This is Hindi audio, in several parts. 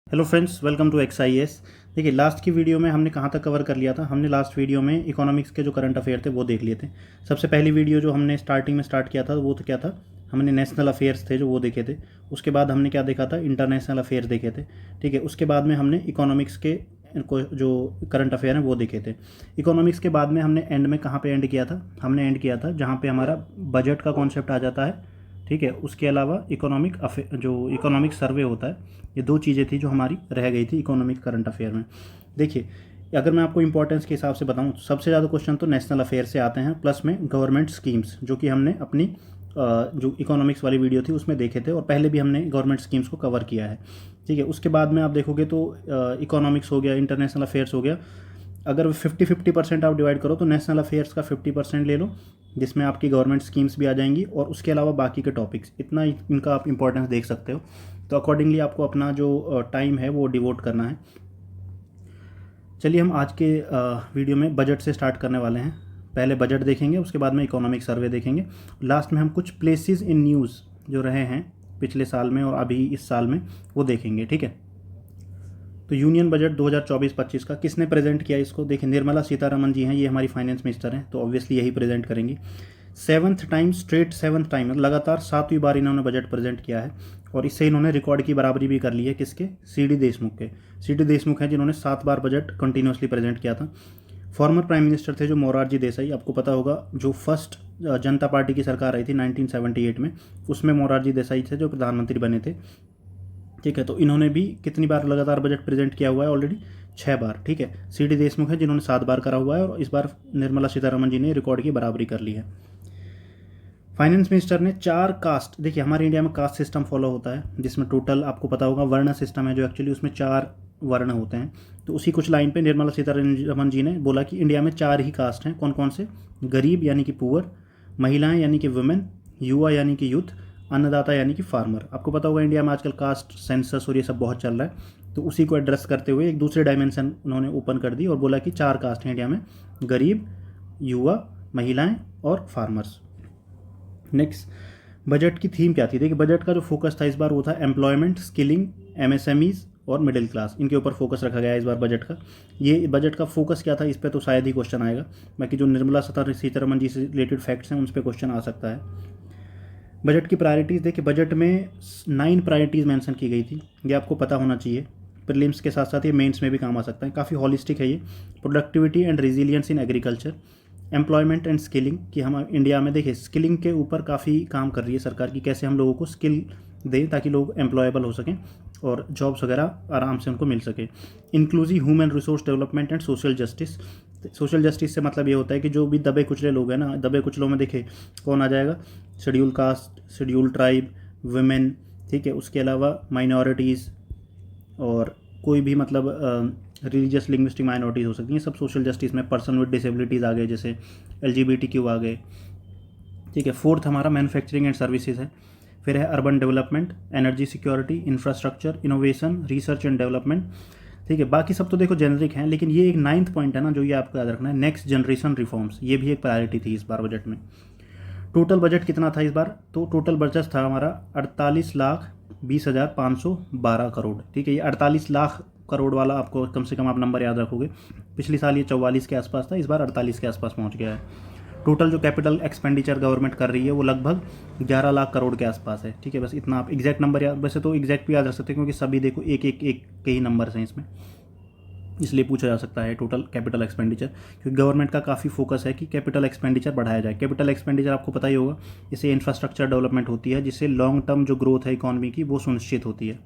Hello friends, welcome to XIS। देखिए, लास्ट की वीडियो में हमने कहाँ तक कवर कर लिया था। हमने लास्ट वीडियो में इकोनॉमिक्स के जो करंट अफेयर थे वो देख लिए थे। सबसे पहली वीडियो जो हमने स्टार्टिंग में स्टार्ट किया था वो तो क्या था, हमने नेशनल अफेयर्स थे जो वो देखे थे। उसके बाद हमने क्या देखा था, इंटरनेशनल अफेयर्स देखे थे। ठीक है, उसके बाद में हमने इकोनॉमिक्स के जो करंट अफेयर हैं वो देखे थे। इकोनॉमिक्स के बाद में हमने एंड में कहाँ पे एंड किया था, हमने एंड किया था जहाँ पे हमारा बजट का कॉन्सेप्ट आ जाता है। ठीक है, उसके अलावा जो इकोनॉमिक सर्वे होता है, ये दो चीज़ें थी जो हमारी रह गई थी इकोनॉमिक करंट अफेयर में। देखिए, अगर मैं आपको इंपॉर्टेंस के हिसाब से बताऊं, सबसे ज़्यादा क्वेश्चन तो नेशनल अफेयर से आते हैं, प्लस में गवर्नमेंट स्कीम्स, जो कि हमने अपनी जो इकोनॉमिक्स वाली वीडियो थी उसमें देखे थे, और पहले भी हमने गवर्नमेंट स्कीम्स को कवर किया है। ठीक है, उसके बाद में आप देखोगे तो इकोनॉमिक्स हो गया, इंटरनेशनल अफेयर्स हो गया। अगर 50-50% आप डिवाइड करो तो नेशनल अफेयर्स का 50% ले लो, जिसमें आपकी गवर्नमेंट स्कीम्स भी आ जाएंगी, और उसके अलावा बाकी के टॉपिक्स, इतना इनका आप इंपॉर्टेंस देख सकते हो। तो अकॉर्डिंगली आपको अपना जो टाइम है वो डिवोट करना है। चलिए, हम आज के वीडियो में बजट से स्टार्ट करने वाले हैं। पहले बजट देखेंगे, उसके बाद में इकोनॉमिक सर्वे देखेंगे, लास्ट में हम कुछ प्लेसेस इन न्यूज़ जो रहे हैं पिछले साल में और अभी इस साल में वो देखेंगे। ठीक है, तो यूनियन बजट 2024-25 का किसने प्रेजेंट किया इसको, देखिए निर्मला सीतारमण जी हैं, ये हमारी फाइनेंस मिनिस्टर हैं, तो ऑब्वियसली यही प्रेजेंट करेंगी। सेवन्थ टाइम लगातार 7वीं बार इन्होंने बजट प्रेजेंट किया है, और इससे इन्होंने रिकॉर्ड की बराबरी भी कर ली है। किसके? सी डी देशमुख के। सी डी देशमुख हैं जिन्होंने 7 बार बजट कंटिन्यूसली प्रेजेंट किया था। फॉर्मर प्राइम मिनिस्टर थे जो मोरारजी देसाई, आपको पता होगा, जो फर्स्ट जनता पार्टी की सरकार आई थी 1978 में, उसमें मोरारजी देसाई थे जो प्रधानमंत्री बने थे। ठीक है, तो इन्होंने भी कितनी बार लगातार बजट प्रेजेंट किया हुआ है? ऑलरेडी 6 बार। ठीक है, सी डी देशमुख है जिन्होंने 7 बार करा हुआ है, और इस बार निर्मला सीतारमण जी ने रिकॉर्ड की बराबरी कर ली है। फाइनेंस मिनिस्टर ने 4 कास्ट, देखिए हमारे इंडिया में कास्ट सिस्टम फॉलो होता है, जिसमें टोटल आपको पता होगा वर्ण सिस्टम है जो एक्चुअली उसमें 4 वर्ण होते हैं। तो उसी कुछ लाइन पे निर्मला सीतारमण जी ने बोला कि इंडिया में 4 ही कास्ट हैं। कौन कौन से? गरीब यानी कि पुअर, महिलाएं यानी कि वुमेन, युवा यानी कि यूथ, अन्नदाता यानी कि फार्मर। आपको पता होगा इंडिया में आजकल कास्ट सेंसस और ये सब बहुत चल रहा है, तो उसी को एड्रेस करते हुए एक दूसरे डायमेंशन उन्होंने ओपन कर दी और बोला कि 4 कास्ट हैं इंडिया में, गरीब, युवा, महिलाएं और फार्मर्स। नेक्स्ट, बजट की थीम क्या थी? देखिए, बजट का जो फोकस था इस बार वो था एम्प्लॉयमेंट, स्किलिंग, MSMEs और मिडिल क्लास, इनके ऊपर फोकस रखा गया है इस बार बजट का। ये बजट का फोकस क्या था, इस पर तो शायद ही क्वेश्चन आएगा। बाकी जो निर्मला सीतारमण जी से रिलेटेड फैक्ट्स हैं उन पर क्वेश्चन आ सकता है। बजट की प्रायोरिटीज़, देखिए बजट में 9 प्रायोरिटीज़ मेंशन की गई थी, ये आपको पता होना चाहिए। प्रीलिम्स के साथ साथ ये मेंस में भी काम आ सकता है, काफ़ी हॉलिस्टिक है ये। Productivity and resilience in agriculture, employment and skilling, कि हम इंडिया में देखिए स्किलिंग के ऊपर काफ़ी काम कर रही है सरकार की, कैसे हम लोगों को स्किल दें ताकि लोग एम्प्लॉयबल हो सकें और जॉब्स वगैरह आराम से उनको मिल सके। Inclusive human resource development and social justice, social justice से मतलब ये होता है कि जो भी दबे कुचले लोग हैं ना, दबे कुचलों में देखिए कौन आ जाएगा, schedule caste, schedule tribe, women, ठीक है, उसके अलावा माइनॉरिटीज़ और कोई भी मतलब रिलीजियस लिंग्विस्टिक माइनॉरिटीज़ हो सकती हैं, सब सोशल जस्टिस में। पर्सन विद डिसेबिलिटीज़ आ गए, जैसे LGBTQ आ गए। ठीक है, 4th हमारा मैन्युफैक्चरिंग एंड सर्विसेज है। फिर है urban development, energy security, infrastructure, innovation, research and development. ठीक है, बाकी सब तो देखो जेनरिक हैं, लेकिन ये एक 9th पॉइंट है ना जो ये आपको याद रखना है, नेक्स्ट जनरेशन रिफॉर्म्स, ये भी एक प्रायोरिटी थी इस बार बजट में। टोटल बजट कितना था इस बार? तो टोटल बजट था हमारा 48,20,512 करोड़। ठीक है, ये 48 लाख करोड़ वाला आपको कम से कम आप नंबर याद रखोगे। पिछले साल ये 44 के आसपास था, इस बार 48 के आसपास पहुंच गया है। टोटल जो कैपिटल एक्सपेंडिचर गवर्नमेंट कर रही है वो लगभग 11 लाख करोड़ के आसपास है। ठीक है, बस इतना आप एग्जैक्ट नंबर याद, वैसे तो एग्जैक्ट भी याद रख सकते हैं क्योंकि सभी देखो एक एक एक के ही नंबर्स हैं इसमें, इसलिए पूछा जा सकता है टोटल कैपिटल एक्सपेंडिचर, क्योंकि गवर्नमेंट का काफ़ी फोकस है कि कैपिटल एक्सपेंडिचर बढ़ाया जाए। कैपिटल एक्सपेंडिचर आपको पता ही होगा, इससे इंफ्रास्ट्रक्चर डेवलपमेंट होती है, जिससे लॉन्ग टर्म जो ग्रोथ है इकॉनमी की वो सुनिश्चित होती है।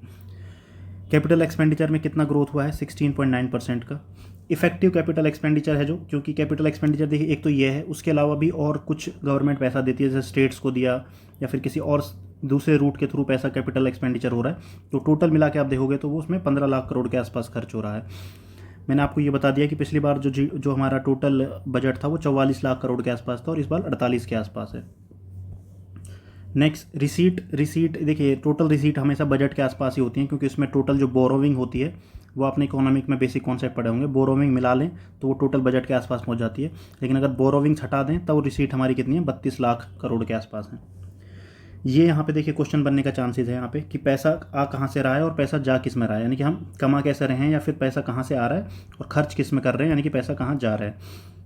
कैपिटल एक्सपेंडिचर में कितना ग्रोथ हुआ है? 16.9% का। इफेक्टिव कैपिटल एक्सपेंडिचर है जो, क्योंकि कैपिटल एक्सपेंडिचर देखिए एक तो ये है, उसके अलावा भी और कुछ गवर्नमेंट पैसा देती है, जैसे स्टेट्स को दिया या फिर किसी और दूसरे रूट के थ्रू पैसा कैपिटल एक्सपेंडिचर हो रहा है, तो टोटल मिला के आप देखोगे तो वो उसमें 15 लाख करोड़ के आसपास खर्च हो रहा है। मैंने आपको ये बता दिया कि पिछली बार जो हमारा टोटल बजट था वो 44 लाख करोड़ के आसपास था, और इस बार 48 के आसपास है। नेक्स्ट, रिसीट देखिए टोटल रिसीट हमेशा बजट के आसपास ही होती हैं, क्योंकि इसमें टोटल जो बोरोविंग होती है वो आपने इकोनॉमिक में बेसिक कॉन्सेप्ट पढ़े होंगे, बोरोविंग मिला लें तो वो टोटल बजट के आसपास पहुंच जाती है। लेकिन अगर बोरोविंग्स हटा दें तो रिसीट हमारी कितनी है? 32 लाख करोड़ के आसपास है। ये यहाँ पे देखिए क्वेश्चन बनने का चांसेस है यहाँ पे कि पैसा आ कहाँ से रहा है और पैसा जा किस में रहा है, यानी कि हम कमा कैसे रहे हैं या फिर पैसा कहाँ से आ रहा है और खर्च किस में कर रहे हैं, यानी कि पैसा कहाँ जा रहा है।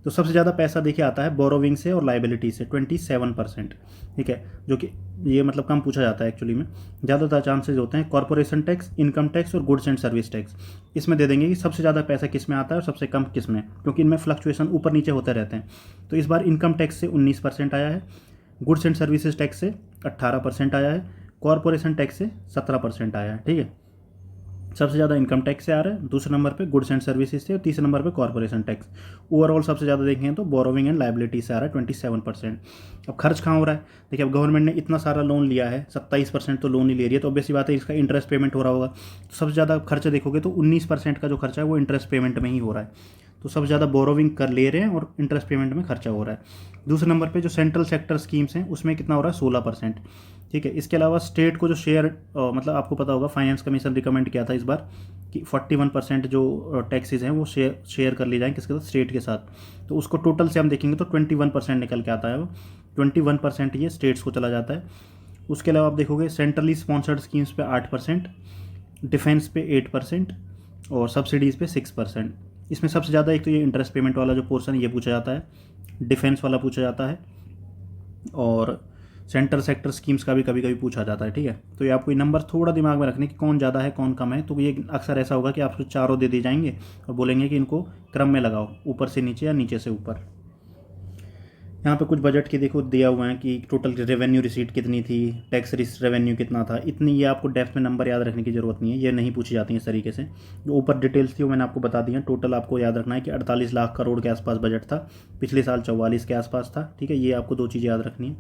तो सबसे ज़्यादा पैसा देखिए आता है बोरोविंग से और लाइबिलिटी से 27%, ठीक है, जो कि ये मतलब कम पूछा जाता है एक्चुअली में। ज़्यादातर चांसेज होते हैं कॉर्पोरेशन टैक्स, इनकम टैक्स और गुड्स एंड सर्विस टैक्स। इसमें दे देंगे कि सबसे ज़्यादा पैसा किस में आता है और सबसे कम किस में, क्योंकि इनमें फ्लक्चुएशन ऊपर नीचे होते रहते हैं। तो इस बार इनकम टैक्स से 19% आया है, गुड्स एंड सर्विसेज टैक्स से 18% आया है, कॉर्पोरेशन टैक्स से 17% आया है, ठीक है। सबसे ज़्यादा इनकम टैक्स से आ रहा है, दूसरे नंबर पे गुड्स एंड सर्विसेज से और तीसरे नंबर पे कॉर्पोरेशन टैक्स। ओवरऑल सबसे ज़्यादा देखें तो बोरोविंग एंड लाइबिलिटी से आ रहा है 27%। अब खर्च कहाँ हो रहा है, देखिए अब गवर्नमेंट ने इतना सारा लोन लिया है, 27% तो लोन ही ले रही है, तो ऑब्वियसली बात है इसका इंटरेस्ट पेमेंट हो रहा होगा। तो सबसे ज़्यादा खर्चा देखोगे तो 19% का जो खर्चा है वो इंटरेस्ट पेमेंट में ही हो रहा है। तो सबसे ज़्यादा बोरोविंग कर ले रहे हैं और इंटरेस्ट पेमेंट में खर्चा हो रहा है। दूसरे नंबर पे जो सेंट्रल सेक्टर स्कीम्स हैं उसमें कितना हो रहा है 16%, ठीक है। इसके अलावा स्टेट को जो शेयर मतलब आपको पता होगा फाइनेंस कमीशन रिकमेंड किया था इस बार कि 41% जो टैक्सेस हैं वो शेयर कर लिए जाएँ किसके साथ, स्टेट के साथ। तो उसको टोटल से हम देखेंगे तो 21% निकल के आता है, वो 21% ये स्टेट्स को चला जाता है। उसके अलावा आप देखोगे सेंट्रली स्पॉन्सर्ड स्कीम्स पे 8%, डिफेंस पे 8% और सब्सिडीज़ पे 6%। इसमें सबसे ज़्यादा एक तो ये इंटरेस्ट पेमेंट वाला जो पोर्शन है ये पूछा जाता है, डिफेंस वाला पूछा जाता है और सेंटर सेक्टर स्कीम्स का भी कभी कभी पूछा जाता है, ठीक है। तो ये आपको ये नंबर थोड़ा दिमाग में रखने कि कौन ज़्यादा है कौन कम है। तो ये अक्सर ऐसा होगा कि आपको चारों दे दिए जाएंगे और बोलेंगे कि इनको क्रम में लगाओ, ऊपर से नीचे या नीचे से ऊपर। यहाँ पे कुछ बजट की देखो दिया हुआ है कि टोटल रेवेन्यू रिसीट कितनी थी, टैक्स रेवेन्यू कितना था, इतनी ये आपको डेप्थ में नंबर याद रखने की ज़रूरत नहीं है, ये नहीं पूछी जाती है इस तरीके से। जो ऊपर डिटेल्स थी वो मैंने आपको बता दी हैं। टोटल आपको याद रखना है कि 48 लाख करोड़ के आसपास बजट था, पिछले साल 44 के आसपास था, ठीक है। ये आपको दो चीज़ें याद रखनी है।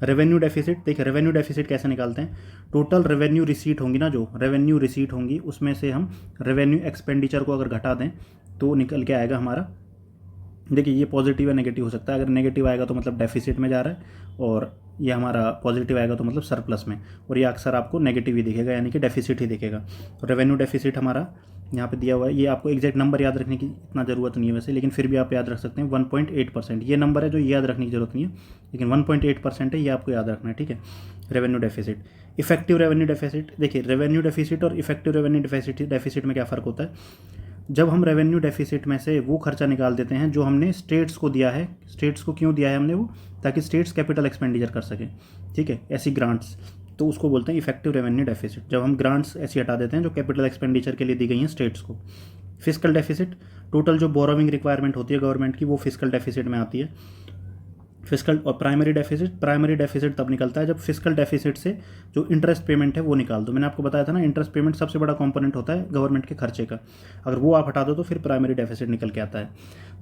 रेवेन्यू डेफिसिट, देखिए रेवेन्यू डेफिसिट कैसे निकालते हैं, टोटल रेवेन्यू रिसीट होंगी ना, जो रेवेन्यू रिसीट होंगी उसमें से हम रेवेन्यू एक्सपेंडिचर को अगर घटा दें तो निकल के आएगा हमारा, देखिए ये पॉजिटिव या नेगेटिव हो सकता है। अगर नेगेटिव आएगा तो मतलब डेफिसिट में जा रहा है और ये हमारा पॉजिटिव आएगा तो मतलब सरप्लस में, और ये अक्सर आपको नेगेटिव ही दिखेगा यानी कि डेफिसिट ही दिखेगा। तो रेवेन्यू डेफिसिट हमारा यहाँ पे दिया हुआ है, ये आपको एग्जैक्ट नंबर याद रखने की इतना ज़रूरत नहीं है वैसे, लेकिन फिर भी आप याद रख सकते हैं 1.8%। ये नंबर है जो याद रखने की ज़रूरत नहीं है, लेकिन 1.8% है, ये आपको याद रखना है, ठीक है। Revenue deficit, effective revenue deficit, देखिए रेवेन्यू डेफिसिट और इफेक्टिव रेवेन्यू डेफिसिट में क्या फ़र्क होता है। जब हम रेवेन्यू डेफिसिट में से वो खर्चा निकाल देते हैं जो हमने स्टेट्स को दिया है, स्टेट्स को क्यों दिया है हमने वो, ताकि स्टेट्स कैपिटल एक्सपेंडिचर कर सकें, ठीक है, ऐसी ग्रांट्स, तो उसको बोलते हैं इफेक्टिव रेवेन्यू डेफिसिट। जब हम ग्रांट्स ऐसी हटा देते हैं जो कैपिटल एक्सपेंडिचर के लिए दी गई हैं स्टेट्स को। फिस्कल डेफिसिट, टोटल जो बोरोविंग रिक्वायरमेंट होती है गवर्नमेंट की वो फिस्कल डेफिसिट में आती है। फिस्कल और प्राइमरी डेफिसिट तब निकलता है जब फिस्कल डेफिसिट से जो इंटरेस्ट पेमेंट है वो निकाल दो। मैंने आपको बताया था ना, इंटरेस्ट पेमेंट सबसे बड़ा कंपोनेंट होता है गवर्नमेंट के खर्चे का, अगर वो आप हटा दो तो फिर प्राइमरी डेफिसिट निकल के आता है।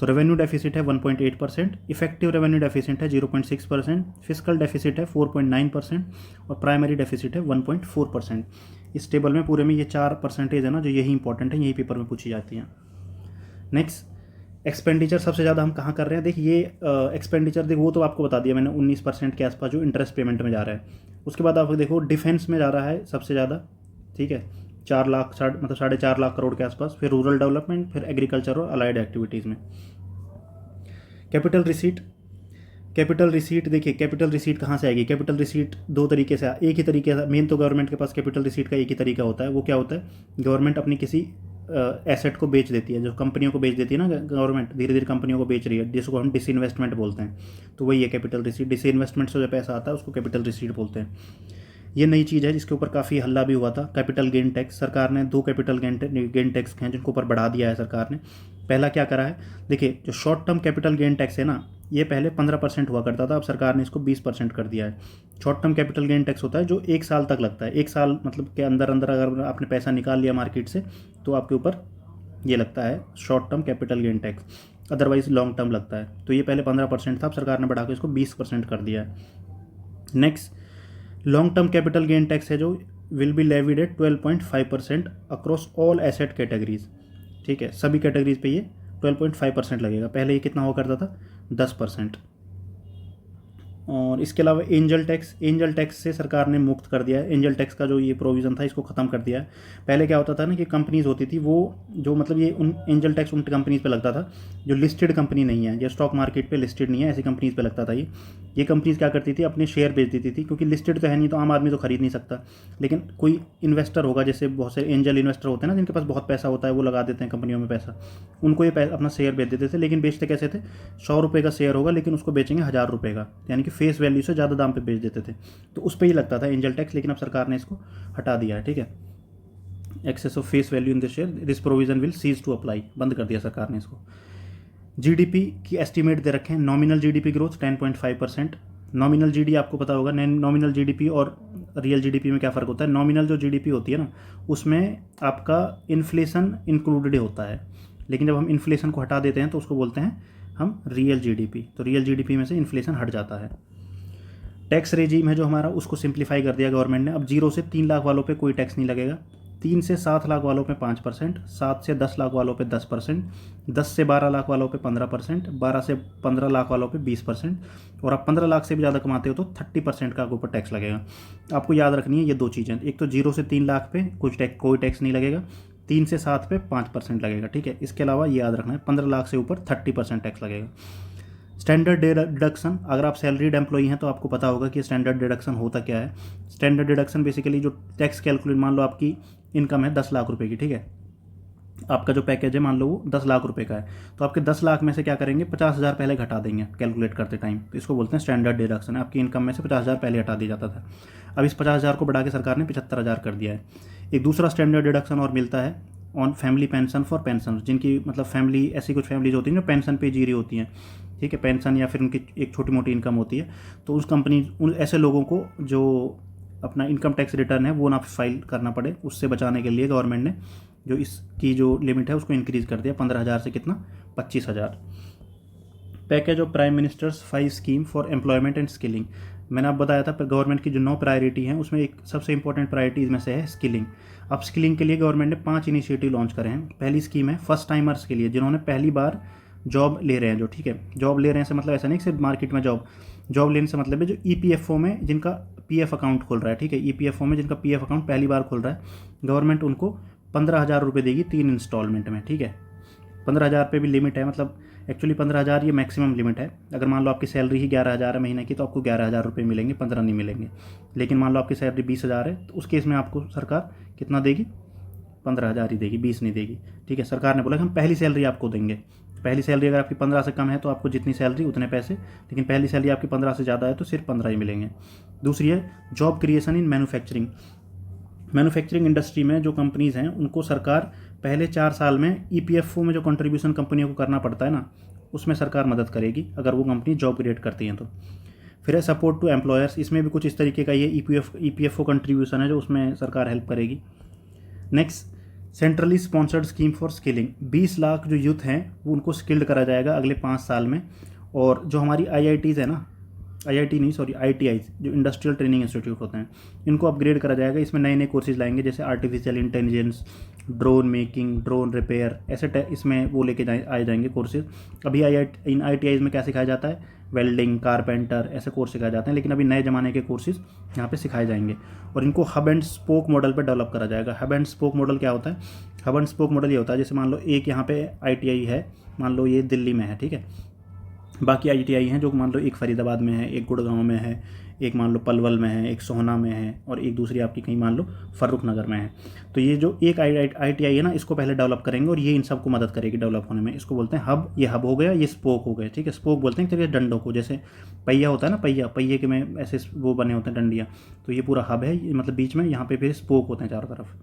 तो रेवेन्यू डेफिसिट है 1.8%, इफेक्टिव रेवेन्यू डेफिसिट है 0.6%, फिस्कल डेफिसिट है 4.9% और प्राइमरी डेफिसिट है 1.4%। इस टेबल में पूरे में ये 4% है ना, जो यही इंपॉर्टेंट है, यही पेपर में पूछी जाती हैं। नेक्स्ट, एक्सपेंडिचर सबसे ज़्यादा हम कहाँ कर रहे हैं, देखिए ये एक्सपेंडिचर देखो वो तो आपको बता दिया मैंने, 19% के आसपास जो इंटरेस्ट पेमेंट में जा रहा है। उसके बाद आप देखो डिफेंस में जा रहा है सबसे ज़्यादा, ठीक है, 4 लाख मतलब 4.5 लाख करोड़ के आसपास, फिर रूरल डेवलपमेंट, फिर एग्रीकल्चर और अलाइड एक्टिविटीज़ में। कैपिटल रिसीट, देखिए कैपिटल रिसीट कहाँ से आएगी, कैपिटल रिसीट दो तरीके से, एक ही तरीके से मेन तो गवर्नमेंट के पास कैपिटल रिसीट का एक ही तरीका होता है। वो क्या होता है, गवर्नमेंट अपनी किसी एसेट को बेच देती है, जो कंपनियों को बेच देती है ना गवर्नमेंट, धीरे धीरे कंपनियों को बेच रही है, जिसको हम डिसइन्वेस्टमेंट बोलते हैं। तो वही है कैपिटल रिसीट, डिसइन्वेस्टमेंट से जो पैसा आता है उसको कैपिटल रिसीट बोलते हैं। ये नई चीज़ है जिसके ऊपर काफ़ी हल्ला भी हुआ था। कैपिटल गेन टैक्स, सरकार ने 2 कैपिटल गेन टैक्स हैं जिनको ऊपर बढ़ा दिया है सरकार ने। पहला क्या करा है, देखिए जो short term capital gain tax है ना, ये पहले 15% हुआ करता था, अब सरकार ने इसको 20% कर दिया है। Short term capital gain tax होता है जो 1 साल तक लगता है, 1 साल मतलब के अंदर अगर आपने पैसा निकाल लिया मार्केट से तो आपके ऊपर ये लगता है short term capital gain tax, otherwise long term लगता है। तो ये पहले 15% था, अब सरकार ने बढ़ा के इसको 20% कर दिया है। Next, long term capital gain tax है जो will be levied eight 12.5% across all asset categories, ठीक है, सभी कैटेगरीज पे ये 12.5% लगेगा। पहले ये कितना हुआ करता था, 10%। और इसके अलावा एंजल टैक्स से सरकार ने मुक्त कर दिया है। एंजल टैक्स का जो ये प्रोविज़न था इसको ख़त्म कर दिया है। पहले क्या होता था ना कि कंपनीज़ होती थी वो जो मतलब ये उन एंजल टैक्स उन कंपनीज़ पे लगता था जो लिस्टेड कंपनी नहीं है, जो स्टॉक मार्केट पे लिस्टेड नहीं है, ऐसी कंपनीज़ पे लगता था। ये कंपनीज़ क्या करती थी, अपने शेयर बेच देती थी, क्योंकि लिस्टेड तो है नहीं तो आम आदमी तो खरीद नहीं सकता। लेकिन कोई इन्वेस्टर होगा, जैसे बहुत से एंजल इन्वेस्टर होते हैं ना जिनके पास बहुत पैसा होता है, वो लगा देते हैं कंपनियों में पैसा, उनको ये अपना शेयर बेच देते थे। लेकिन बेचते कैसे थे, 100 रुपये का शेयर होगा लेकिन उसको बेचेंगे 1000 रुपये का, यानी कि फेस वैल्यू से ज़्यादा दाम पे बेच देते थे। तो उस पर ही लगता था एंजल टैक्स, लेकिन अब सरकार ने इसको हटा दिया है। ठीक है, excess of face value in this share, this provision will cease to apply, बंद कर दिया सरकार ने इसको। जीडीपी की एस्टीमेट दे रखे हैं, nominal GDP growth 10.5%। Nominal GD आपको पता होगा, नॉमिनल जीडीपी और रियल जीडीपी में क्या फ़र्क होता है। नॉमिनल जो जीडीपी होती है ना, उसमें आपका इन्फ्लेशन इंक्लूडेड होता है, लेकिन जब हम इन्फ्लेशन को हटा देते हैं तो उसको बोलते हैं हम रियल जीडीपी। तो रियल जीडीपी में से इन्फ्लेशन हट जाता है। टैक्स रेजीम है जो हमारा, उसको सिंप्लीफाई कर दिया गवर्नमेंट ने। अब 0 से 3 लाख वालों पे कोई टैक्स नहीं लगेगा, 3 से 7 लाख वालों पे 5%, 7 से 10 लाख वालों पे 10%, 10 से 12 लाख वालों पे 15%, 12 से 15 लाख वालों पे 20%, और आप 15 लाख से भी ज़्यादा कमाते हो तो 30% का ऊपर टैक्स लगेगा। आपको याद रखनी है ये दो चीज़ें, एक तो 0 से 3 लाख पे कोई टैक्स नहीं लगेगा, 3 से 7 पे 5% लगेगा। ठीक है, इसके अलावा ये याद रखना है 15 लाख से ऊपर 30% टैक्स लगेगा। स्टैंडर्ड डिडक्शन, अगर आप सैलरीड एम्प्लॉई हैं तो आपको पता होगा कि स्टैंडर्ड डिडक्शन होता क्या है। स्टैंडर्ड डिडक्शन बेसिकली जो टैक्स कैलकुलेट, मान लो आपकी इनकम है 10 लाख रुपए की, ठीक है, आपका जो पैकेज है मान लो वो 10 लाख रुपए का है, तो आपके 10 लाख में से क्या करेंगे, 50,000 पहले घटा देंगे कैलकुलेट करते टाइम, तो इसको बोलते हैं स्टैंडर्ड डिडक्शन। आपकी इनकम में से 50,000 पहले हटा दिया जाता था। अब इस 50,000 को बढ़ा के सरकार ने 75,000 कर दिया है। एक दूसरा स्टैंडर्ड डिडक्शन और मिलता है on family pension for pension, जिनकी मतलब फैमिली, ऐसी कुछ फैमिलीज होती हैं जो पेंशन पे जी रही होती हैं, ठीक है, पेंशन या फिर उनकी एक छोटी मोटी इनकम होती है, तो उन ऐसे लोगों को जो अपना इनकम टैक्स रिटर्न है वो ना फाइल करना पड़े, उससे बचाने के लिए गवर्नमेंट ने जो इसकी जो लिमिट है उसको इंक्रीज़ कर दिया 15,000 से कितना, 25,000। Package of prime ministers 5 scheme for employment and skilling, मैंने आपको बताया था गवर्नमेंट की जो 9 प्रायोरिटी हैं उसमें एक सबसे इंपॉर्टेंट प्रायोरिटी इसमें से है स्किलिंग। अब स्किलिंग के लिए गवर्नमेंट ने 5 इनिशिएटिव लॉन्च करे हैं। पहली स्कीम है फर्स्ट टाइमर्स के लिए, जिन्होंने पहली बार जॉब ले रहे हैं, जो ठीक है, जॉब ले रहे हैं से मतलब ऐसा नहीं कि सिर्फ मार्केट में जॉब लेने से मतलब है जो ईपीएफओ में जिनका पीएफ अकाउंट खोल रहा है, ठीक है, ईपीएफओ में जिनका पीएफ अकाउंट पहली बार खोल रहा है, गवर्नमेंट उनको 15,000 रुपये देगी 3 इंस्टॉलमेंट में। ठीक है, 15,000 पे भी लिमिट है, मतलब एक्चुअली 15,000 ये मैक्सिमम लिमिट है। अगर मान लो आपकी सैलरी ही 11,000 है महीने की तो आपको 11,000 रुपये मिलेंगे, 15 नहीं मिलेंगे। लेकिन मान लो आपकी सैलरी 20,000 है तो उस केस में आपको सरकार कितना देगी, 15,000 ही देगी, 20 नहीं देगी। ठीक है, सरकार ने बोला कि हम पहली सैलरी आपको देंगे। पहली सैलरी अगर आपकी 15 से कम है तो आपको जितनी सैलरी उतने पैसे, लेकिन पहली सैलरी आपकी 15 से ज़्यादा है तो सिर्फ 15 ही मिलेंगे। दूसरी है job creation in manufacturing industry में जो कंपनीज़ हैं उनको सरकार पहले 4 साल में ईपीएफओ में जो कंट्रीब्यूशन कंपनियों को करना पड़ता है ना, उसमें सरकार मदद करेगी अगर वो कंपनी जॉब क्रिएट करती हैं तो। फिर है सपोर्ट टू एम्प्लॉयर्स, इसमें भी कुछ इस तरीके का ये ईपीएफओ कंट्रीब्यूशन है जो उसमें सरकार हेल्प करेगी। Next, centrally sponsored scheme for skilling, 20 lakh जो यूथ हैं वो उनको स्किल्ड करा जाएगा अगले 5 साल में। और जो हमारी आईआईटीज़ है ना, आईटीआईज़ जो इंडस्ट्रियल ट्रेनिंग इंस्टीट्यूट होते हैं, इनको अपग्रेड करा जाएगा। इसमें नए नए कोर्सेज लाएंगे जैसे artificial intelligence, drone making, drone repair, ऐसे इसमें वो लेके आए जाएंगे कोर्सेज। अभी इन आईटीआईज़ में क्या सिखाया जाता है, वेल्डिंग, कारपेंटर, ऐसे कोर्स सिखाए जाते हैं, लेकिन अभी नए ज़माने के कोर्सेज यहाँ पे सिखाए जाएंगे और इनको हब एंड स्पोक मॉडल पे डेवलप करा जाएगा। हब एंड स्पोक मॉडल क्या होता है, हब एंड स्पोक मॉडल ये होता है जैसे मान लो एक यहाँ पे आईटीआई है, मान लो ये दिल्ली में है, ठीक है, बाकी आईटीआई हैं जो मान लो एक फरीदाबाद में है, एक गुड़गांव में है, एक मान लो पलवल में है, एक सोहना में है और एक दूसरी आपकी कहीं मान लो फर्रुखनगर में है। तो ये जो एक आईटीआई है ना, इसको पहले डेवलप करेंगे और ये इन सबको मदद करेगी डेवलप होने में। इसको बोलते हैं हब, ये हब हो गया, ये स्पोक हो गए, ठीक है। स्पोक बोलते हैं तेरे डंडों को, जैसे पहिया होता है ना, पहिए के में ऐसे वो बने होते हैं डंडियाँ, तो ये पूरा हब है, मतलब बीच में यहाँ पे फिर स्पोक होते हैं चारों तरफ।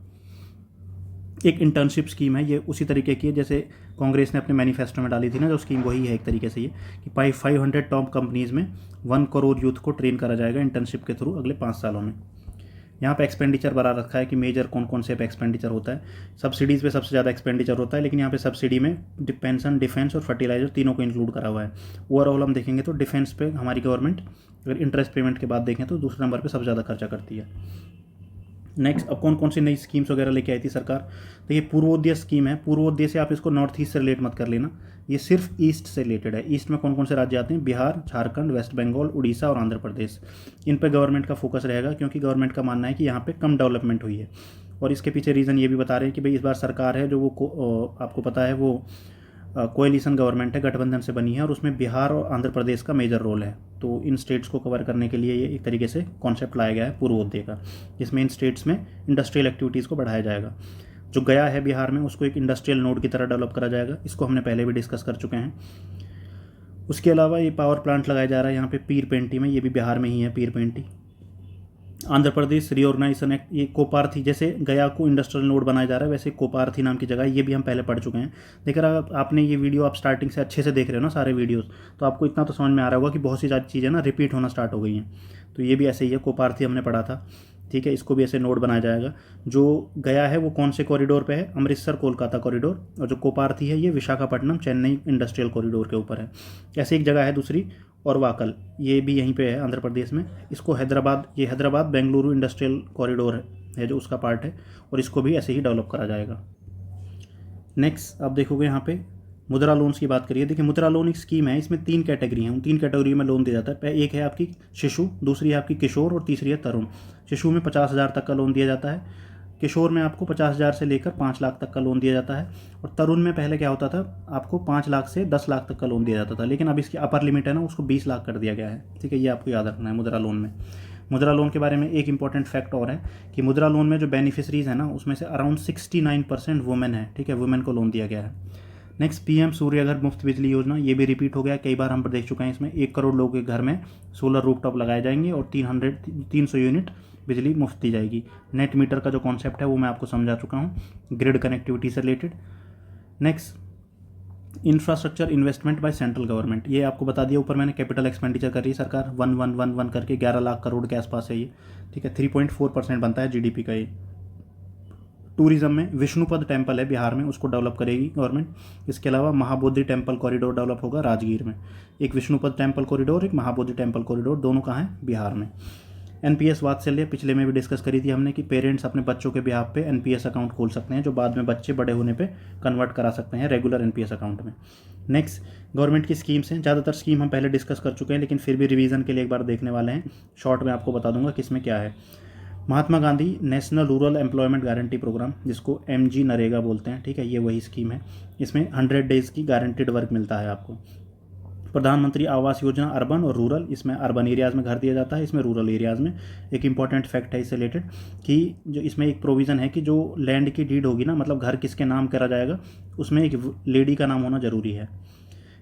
एक इंटर्नशिप स्कीम है, ये उसी तरीके की है जैसे कांग्रेस ने अपने मैनिफेस्टो में डाली थी ना, जो स्कीम वही है एक तरीके से ये, कि 500 टॉप कंपनीज़ में 1 करोड़ यूथ को ट्रेन करा जाएगा इंटर्नशिप के थ्रू अगले 5 सालों में। यहाँ पे एक्सपेंडिचर बना रखा है कि मेजर कौन कौन से पे एक्सपेंडिचर होता है। सब्सिडीज़ पे सबसे ज़्यादा एक्सपेंडिचर होता है, लेकिन यहाँ पे सब्सिडी में पेंशन, डिफेंस और फर्टिलाइजर तीनों को इंक्लूड करा हुआ है। ओवरऑल हम देखेंगे तो डिफेंस पे हमारी गवर्नमेंट अगर इंटरेस्ट पेमेंट के बाद देखें तो दूसरे नंबर पर सबसे ज़्यादा खर्चा करती है। नेक्स्ट, अब कौन कौन सी नई स्कीम्स वगैरह लेके आई थी सरकार, तो ये पूर्वोदय स्कीम है। पूर्वोदय से आप इसको नॉर्थ ईस्ट से रिलेट मत कर लेना, ये सिर्फ ईस्ट से रिलेटेड है। ईस्ट में कौन कौन से राज्य आते हैं, बिहार, झारखंड, वेस्ट बंगाल, उड़ीसा और आंध्र प्रदेश। इन पर गवर्नमेंट का फोकस रहेगा, क्योंकि गवर्नमेंट का मानना है कि यहाँ पे कम डेवलपमेंट हुई है। और इसके पीछे रीज़न ये भी बता रहे हैं कि भाई इस बार सरकार है जो वो आपको पता है वो कोएलिशन गवर्नमेंट है, गठबंधन से बनी है, और उसमें बिहार और आंध्र प्रदेश का मेजर रोल है। तो इन स्टेट्स को कवर करने के लिए ये एक तरीके से कॉन्सेप्ट लाया गया है पूर्वोदय का, जिसमें इन स्टेट्स में इंडस्ट्रियल एक्टिविटीज़ को बढ़ाया जाएगा। जो गया है बिहार में, उसको एक इंडस्ट्रियल नोड की तरह डेवलप करा जाएगा। इसको हमने पहले भी डिस्कस कर चुके हैं। उसके अलावा ये पावर प्लांट लगाया जा रहा है यहाँ पे पीरपेंटी में, ये भी बिहार में ही है पीरपेंटी। आंध्र प्रदेश रिओर्गनाइजेशन एक्ट, ये कोपार्थी, जैसे गया को इंडस्ट्रियल नोड बनाया जा रहा है वैसे कोपार्थी नाम की जगह, ये भी हम पहले पढ़ चुके हैं। लेकिन अगर आपने ये वीडियो आप स्टार्टिंग से अच्छे से देख रहे हो ना सारे वीडियोस, तो आपको इतना तो समझ में आ रहा होगा कि बहुत सी चीज़ें ना रिपीट होना स्टार्ट हो गई हैं। तो ये भी ऐसे ही है, कोपार्थी हमने पढ़ा था, ठीक है। इसको भी ऐसे नोड बनाया जाएगा। जो गया है वो कौन से कॉरिडोर पे है, अमृतसर कोलकाता कॉरिडोर, और जो कोपार्थी है ये विशाखापट्टनम चेन्नई इंडस्ट्रियल कॉरिडोर के ऊपर है। ऐसे एक जगह है दूसरी, और वाकल, ये भी यहीं पे है आंध्र प्रदेश में। इसको हैदराबाद, ये हैदराबाद बेंगलुरु इंडस्ट्रियल कॉरिडोर है जो उसका पार्ट है, और इसको भी ऐसे ही डेवलप करा जाएगा। नेक्स्ट आप देखोगे यहाँ पे मुद्रा लोन्स की बात करिए। देखिए मुद्रा लोन एक स्कीम है, इसमें 3 कैटेगरी हैं, उन 3 कैटेगरी में लोन दिया जाता है। एक है आपकी शिशु, दूसरी है आपकी किशोर, और तीसरी है तरुण। शिशु में 50,000 तक का लोन दिया जाता है, किशोर में आपको 50,000 से लेकर 5 लाख तक का लोन दिया जाता है, और तरुण में पहले क्या होता था, आपको 5 लाख से 10 लाख तक का लोन दिया जाता था। लेकिन अब इसकी अपर लिमिट है ना, उसको 20 लाख कर दिया गया है, ठीक है। ये आपको याद रखना है मुद्रा लोन में। मुद्रा लोन के बारे में एक इंपॉर्टेंट फैक्ट और है कि मुद्रा लोन में जो बेनिफिशरीज है ना, उसमें से अराउंड 69% वुमेन है, ठीक है। वुमेन को लोन दिया गया है। नेक्स्ट, पीएम सूर्य घर मुफ्त बिजली योजना, ये भी रिपीट हो गया, कई बार हम देख चुके हैं। इसमें 1 करोड़ लोगों के घर में सोलर रूफटॉप लगाए जाएंगे और 300 यूनिट बिजली मुफ्त दी जाएगी। नेट मीटर का जो कॉन्सेप्ट है वो मैं आपको समझा चुका हूँ, ग्रिड कनेक्टिविटी से related. Next, infrastructure investment by central government, ये आपको बता दिया ऊपर मैंने। कैपिटल एक्सपेंडिचर कर रही है सरकार 1111 करके 11 लाख करोड़ के आसपास है ये, ठीक है। 3.4% बनता है जीडीपी का ये। टूरिज्म में विष्णुपद टेम्पल है बिहार में, उसको डेवलप करेगी गवर्नमेंट। इसके अलावा महाबोधि टेम्पल कॉरिडोर डेवलप होगा राजगीर में। एक विष्णुपद टेम्पल कॉरिडोर, एक महाबोधि टेम्पल कॉरिडोर, दोनों कहाँ हैं, बिहार में। एनपीएस वात्सल्य, पिछले में भी डिस्कस करी थी हमने कि पेरेंट्स अपने बच्चों के बिहाफ पे एनपीएस अकाउंट खोल सकते हैं, जो बाद में बच्चे बड़े होने पे कन्वर्ट करा सकते हैं रेगुलर एनपीएस अकाउंट में। नेक्स्ट, गवर्नमेंट की स्कीम्स हैं। ज़्यादातर स्कीम हम पहले डिस्कस कर चुके हैं, लेकिन फिर भी रिवीजन के लिए एक बार देखने वाले हैं। शॉर्ट में आपको बता दूंगा किसमें क्या है। Mahatma Gandhi national rural employment guarantee programme, जिसको एमजी नरेगा बोलते हैं, ठीक है। ये वही स्कीम है, इसमें 100 डेज़ की गारंटेड वर्क मिलता है आपको। प्रधानमंत्री आवास योजना अर्बन और रूरल, इसमें अर्बन एरियाज़ में घर दिया जाता है, इसमें रूरल एरियाज़ में। एक इंपॉर्टेंट फैक्ट है इससे रिलेटेड कि जो इसमें एक प्रोविज़न है कि जो लैंड की डीड होगी ना, मतलब घर किसके नाम करा जाएगा, उसमें एक लेडी का नाम होना जरूरी है।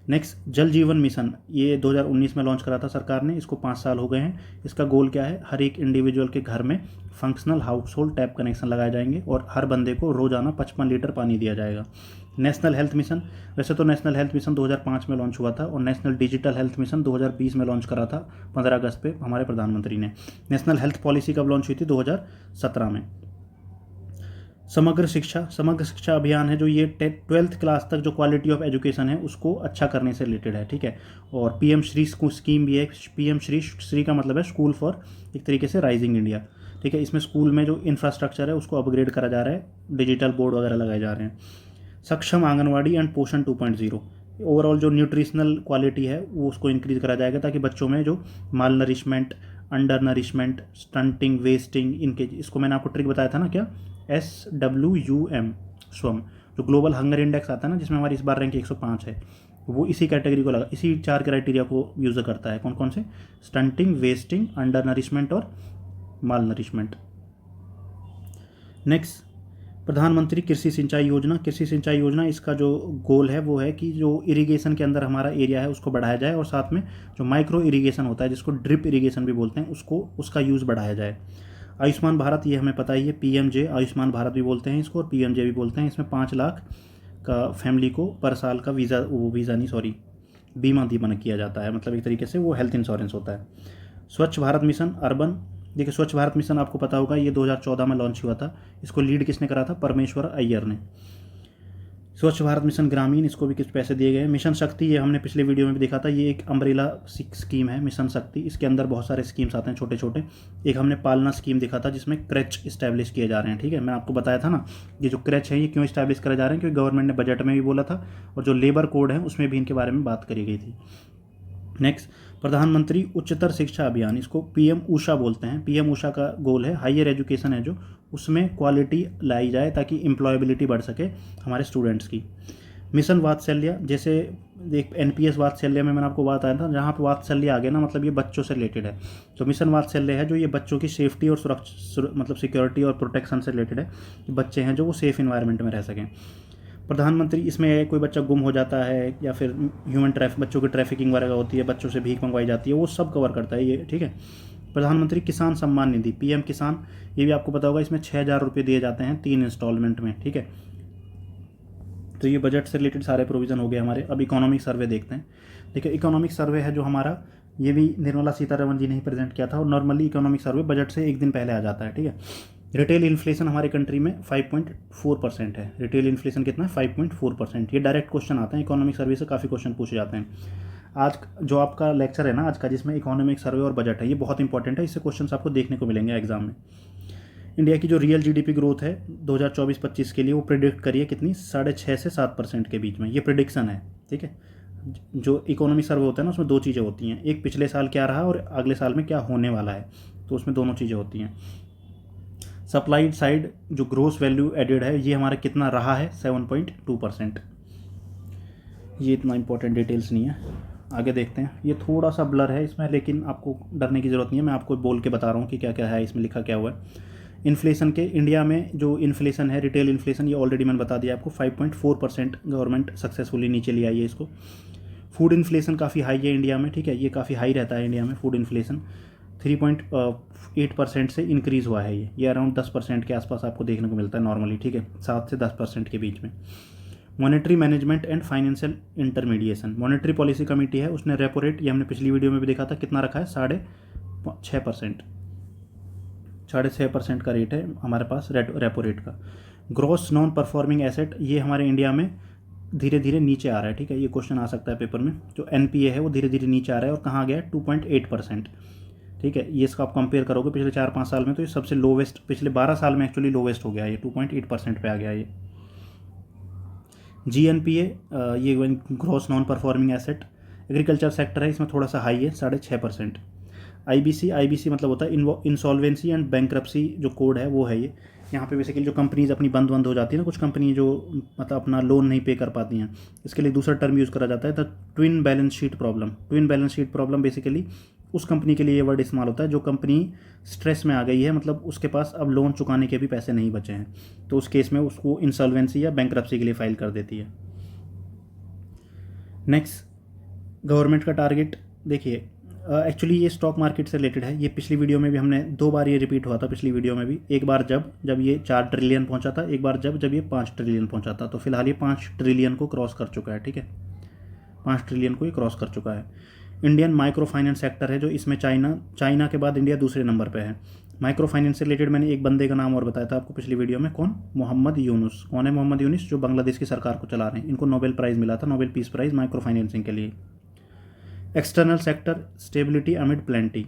नेक्स्ट, जल जीवन मिशन, ये 2019 में लॉन्च करा था सरकार ने, इसको 5 साल हो गए हैं। इसका गोल क्या है, हर एक इंडिविजुअल के घर में functional house hold tap connection लगाए जाएंगे और हर बंदे को रोजाना 55 लीटर पानी दिया जाएगा। नेशनल हेल्थ मिशन, वैसे तो नेशनल हेल्थ मिशन 2005 में लॉन्च हुआ था, और नेशनल डिजिटल हेल्थ मिशन 2020 में लॉन्च करा था 15 अगस्त पे हमारे प्रधानमंत्री ने। नेशनल हेल्थ पॉलिसी कब लॉन्च हुई थी, 2017 में। समग्र शिक्षा अभियान है, जो ये 12th क्लास तक जो क्वालिटी ऑफ एजुकेशन है उसको अच्छा करने से रिलेटेड है, ठीक है। और पीएम श्री स्कीम भी है। पीएम श्री का मतलब है स्कूल फॉर एक तरीके से राइजिंग इंडिया, ठीक है। इसमें स्कूल में जो इंफ्रास्ट्रक्चर है उसको अपग्रेड करा जा रहा है, डिजिटल बोर्ड वगैरह लगाए जा रहे हैं। सक्षम आंगनवाड़ी एंड पोषण 2.0, ओवरऑल जो न्यूट्रिशनल क्वालिटी है वो उसको इंक्रीज करा जाएगा, ताकि बच्चों में जो malnourishment, undernourishment, stunting, wasting, इनके, इसको मैंने आपको ट्रिक बताया था ना, क्या SWUM, स्वम, जो ग्लोबल हंगर इंडेक्स आता है ना, जिसमें हमारी इस बार रैंक 105 है, वो इसी कैटेगरी को लगा, इसी 4 क्राइटेरिया को यूज़ करता है। कौन कौन से, स्टंटिंग, वेस्टिंग, अंडर नरिशमेंट और माल नरिशमेंट। नेक्स्ट, प्रधानमंत्री कृषि सिंचाई योजना। कृषि सिंचाई योजना, इसका जो गोल है वो है कि जो इरिगेशन के अंदर हमारा एरिया है उसको बढ़ाया जाए, और साथ में जो माइक्रो इरिगेशन होता है, जिसको ड्रिप इरिगेशन भी बोलते हैं, उसका यूज़ बढ़ाया जाए। आयुष्मान भारत, ये हमें पता ही है, PMJ आयुष्मान भारत भी बोलते हैं इसको, और PMJ भी बोलते हैं। इसमें 5 लाख का फैमिली को पर साल का बीमा दीवन किया जाता है, मतलब एक तरीके से वो हेल्थ इंश्योरेंस होता है। स्वच्छ भारत मिशन अर्बन, देखिए स्वच्छ भारत मिशन आपको पता होगा, ये 2014 में लॉन्च हुआ था। इसको लीड किसने करा था, परमेश्वर अय्यर ने। स्वच्छ भारत मिशन ग्रामीण, इसको भी कुछ पैसे दिए गए हैं। मिशन शक्ति, ये हमने पिछले वीडियो में भी देखा था, ये एक अम्ब्रेला स्कीम है मिशन शक्ति। इसके अंदर बहुत सारे स्कीम्स आते हैं छोटे छोटे। एक हमने पालना स्कीम देखा था जिसमें क्रैच इस्टेब्लिश किए जा रहे हैं, ठीक है। मैं आपको बताया था ना, ये जो क्रैच है ये क्यों इस्टेब्लिश करे जा रहे हैं, क्योंकि गवर्नमेंट ने बजट में भी बोला था और जो लेबर कोड है उसमें भी इनके बारे में बात करी गई थी। नेक्स्ट, प्रधानमंत्री उच्चतर शिक्षा अभियान, इसको पीएम ऊषा बोलते हैं। पीएम ऊषा का गोल है हायर एजुकेशन है जो, उसमें क्वालिटी लाई जाए ताकि एम्प्लॉयबिलिटी बढ़ सके हमारे स्टूडेंट्स की। मिशन वात्सल्य, जैसे एक एनपीएस वात्सल्य में मैंने आपको बात आया था, जहाँ पर वात्सल्य आ गया ना, मतलब ये बच्चों से रिलेटेड है। तो मिशन वात्सल्य है जो ये बच्चों की सेफ्टी और सुरक्षा, मतलब सिक्योरिटी और प्रोटेक्शन से रिलेटेड है, कि बच्चे हैं जो वो सेफ इन्वायरमेंट में रह सकें। प्रधानमंत्री, इसमें कोई बच्चा गुम हो जाता है या फिर बच्चों की ट्रैफिकिंग वगैरह होती है, बच्चों से भीख मंगवाई जाती है, वो सब कवर करता है ये, ठीक है। प्रधानमंत्री किसान सम्मान निधि, पीएम किसान, ये भी आपको पता होगा, इसमें 6,000 रुपये दिए जाते हैं 3 इंस्टॉलमेंट में, ठीक है। तो ये बजट से रिलेटेड सारे प्रोविज़न हो गए हमारे। अब इकोनॉमिक सर्वे देखते हैं। देखिए, इकोनॉमिक सर्वे है जो हमारा, ये भी निर्मला सीतारमण जी ने ही प्रेजेंट किया था, और नॉर्मली इकोनॉमिक सर्वे बजट से एक दिन पहले आ जाता है, ठीक है। रिटेल इन्फ्लेशन हमारे कंट्री में 5.4% है। रिटेल इन्फ्लेशन कितना है? 5.4%। ये डायरेक्ट क्वेश्चन आते हैं इकोनॉमिक सर्वे से, काफ़ी क्वेश्चन पूछे जाते हैं। आज जो आपका लेक्चर है ना आज का, जिसमें इकोनॉमिक सर्वे और बजट है, ये बहुत इंपॉर्टेंट है, इससे क्वेश्चन आपको देखने को मिलेंगे एग्जाम में। इंडिया की जो रियल जीडीपी ग्रोथ है 2024-25 के लिए, वो प्रिडिक्ट करिए कितनी, 6.5 से 7% के बीच में, ये प्रिडिक्शन है, ठीक है। जो इकोनॉमिक सर्वे होता है ना, उसमें 2 चीज़ें होती हैं, एक पिछले साल क्या रहा और अगले साल में क्या होने वाला है, तो उसमें दोनों चीज़ें होती हैं। सप्लाई साइड जो ग्रोस वैल्यू एडेड है, ये हमारा कितना रहा है, 7.2%। ये इतना इंपॉर्टेंट डिटेल्स नहीं है, आगे देखते हैं। ये थोड़ा सा ब्लर है इसमें, लेकिन आपको डरने की ज़रूरत नहीं है, मैं आपको बोल के बता रहा हूँ कि क्या क्या है इसमें, लिखा क्या हुआ है। इन्फ्लेशन के, इंडिया में जो इन्फ्लेशन है, रिटेल इन्फ्लेशन, ये ऑलरेडी मैंने बता दिया आपको, 5.4% गवर्नमेंट सक्सेसफुली नीचे ले आई है इसको। फूड इन्फ्लेशन काफ़ी हाई है इंडिया में, ठीक है, ये काफ़ी हाई रहता है इंडिया में फूड इन्फ्लेशन, 3.8% से इंक्रीज़ हुआ है ये अराउंड 10% के आसपास आपको देखने को मिलता है नॉर्मली, ठीक है, 7 से 10% के बीच में। Monetary management and financial intermediation, monetary policy committee है, उसने रेपो रेट, ये हमने पिछली वीडियो में भी देखा था, कितना रखा है, 6.5%। 6.5% का रेट है हमारे पास रेपो रेट का। ग्रॉस नॉन परफॉर्मिंग एसेट, ये हमारे इंडिया में धीरे धीरे नीचे आ रहा है, ठीक है, ये क्वेश्चन आ सकता है पेपर में। जो एनपीए है वो धीरे धीरे नीचे आ रहा है, और कहाँ गया है, 2.8%, ठीक है। ये इसका आप कंपेयर करोगे पिछले 4-5 साल में, तो ये सबसे लोवेस्ट, पिछले 12 साल में एक्चुअली लोवेस्ट हो गया, ये 2.8% पे आ गया ये। जीएनपीए, ये gross non performing asset, agriculture sector है, इसमें थोड़ा सा हाई है, 6.5%। आईबीसी मतलब होता है इंसॉल्वेंसी एंड बैंक्रप्सी, जो कोड है वो है ये। यहाँ पे बेसिकली जो कंपनीज अपनी बंद हो जाती है ना, कुछ कंपनी जो मतलब अपना लोन नहीं पे कर पाती हैं, इसके लिए दूसरा टर्म यूज़ करा जाता है, the twin balance sheet problem. Twin balance sheet problem basically उस कंपनी के लिए ये वर्ड इस्तेमाल होता है जो कंपनी स्ट्रेस में आ गई है, मतलब उसके पास अब लोन चुकाने के भी पैसे नहीं बचे हैं, तो उस केस में उसको इंसॉल्वेंसी या बैंक्रप्सी के लिए फाइल कर देती है। नेक्स्ट, गवर्नमेंट का टारगेट, देखिए एक्चुअली ये स्टॉक मार्केट से रिलेटेड है। ये पिछली वीडियो में भी हमने 2 बार ये रिपीट हुआ था, पिछली वीडियो में भी, एक बार जब ये 4 ट्रिलियन पहुंचा था, एक बार जब ये 5 ट्रिलियन पहुंचा था। तो फिलहाल ये 5 ट्रिलियन को क्रॉस कर चुका है, ठीक है, 5 ट्रिलियन को ये क्रॉस कर चुका है। इंडियन माइक्रो फाइनेंस सेक्टर है जो, इसमें चाइना के बाद इंडिया दूसरे नंबर पर है। माइक्रो फाइनेंस से रिलेटेड मैंने एक बंदे का नाम और बताया था आपको पिछली वीडियो में, कौन, मोहम्मद यूनुस। कौन है मोहम्मद यूनुस? जो बांग्लादेश की सरकार को चला रहे हैं, इनको नोबेल प्राइज़ मिला था, Nobel peace prize micro financing के लिए। External sector stability amid plenty,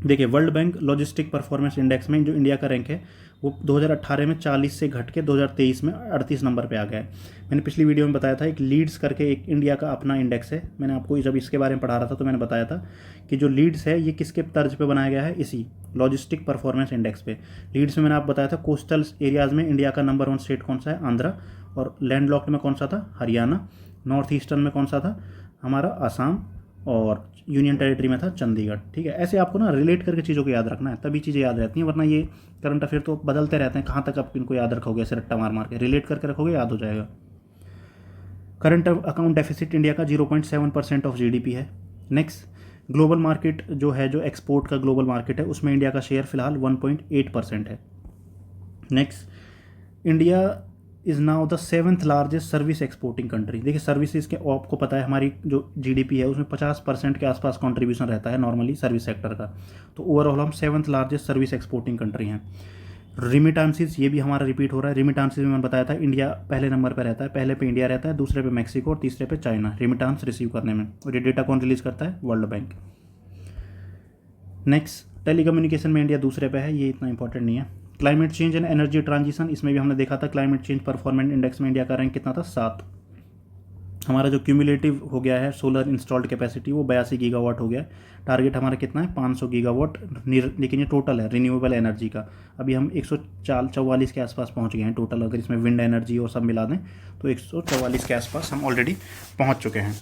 देखिए World Bank logistic performance index में जो इंडिया का रैंक है वो 2018 में 40 से घट के 2023 में 38 नंबर पे आ गया है। मैंने पिछली वीडियो में बताया था, एक लीड्स करके एक इंडिया का अपना इंडेक्स है, मैंने आपको जब इसके बारे में पढ़ा रहा था तो मैंने बताया था कि जो लीड्स है ये किसके तर्ज पे बनाया गया है, इसी लॉजिस्टिक परफॉर्मेंस इंडेक्स पे। लीड्स में मैंने आपको बताया था कोस्टल एरियाज़ में इंडिया का नंबर 1 स्टेट कौन सा है, आंध्रा, और लैंडलॉक्ड में कौन सा था, हरियाणा, नॉर्थ ईस्टर्न में कौन सा था हमारा, आसाम, और यूनियन टेरिटरी में था चंडीगढ़, ठीक है। ऐसे आपको ना रिलेट करके चीज़ों को याद रखना है, तभी चीज़ें याद रहती हैं, वरना ये करंट अफेयर तो बदलते रहते हैं, कहाँ तक आप इनको याद रखोगे, ऐसे रट्टा मार के रिलेट करके रखोगे, याद हो जाएगा। करंट अकाउंट डेफिसिट इंडिया का 0.7% ऑफ जीडीपी है। नेक्स्ट, ग्लोबल मार्केट जो है, जो एक्सपोर्ट का ग्लोबल मार्केट है, उसमें इंडिया का शेयर फिलहाल 1.8% है। Next, India is now the 7th largest service exporting country. देखिए सर्विसेज के, आपको पता है हमारी जो जीडीपी है उसमें 50% के आसपास कंट्रीब्यूशन रहता है नॉर्मली सर्विस सेक्टर का, तो ओवरऑल हम 7th largest service exporting country हैं। रिमिटांसिस, ये भी हमारा रिपीट हो रहा है। रिमिटांसिस में मैंने बताया था इंडिया पहले नंबर पर रहता है, पहले पे इंडिया रहता है, दूसरे पे मैक्सिको और तीसरे पे चाइना रिमिटांस रिसीव करने में। और ये डेटा कौन रिलीज़ करता है? World bank. नेक्स्ट, टेलीकम्युनिकेशन में इंडिया दूसरे पे है, ये इतना इंपॉर्टेंट नहीं है। Climate change and energy transition, इसमें भी हमने देखा था क्लाइमेट चेंज परफॉर्मेंस इंडेक्स में इंडिया का रैंक कितना था? 7। हमारा जो क्यूमुलेटिव हो गया है सोलर इंस्टॉल्ड कैपेसिटी वो 82 गीगावाट हो गया है। टारगेट हमारा कितना है? 500 गीगावाट, लेकिन ये टोटल है रिन्यूएबल एनर्जी का। अभी हम 144 के आसपास पहुंच गए हैं टोटल, अगर इसमें विंड एनर्जी और सब मिला दें तो 144 के आसपास हम ऑलरेडी पहुंच चुके हैं।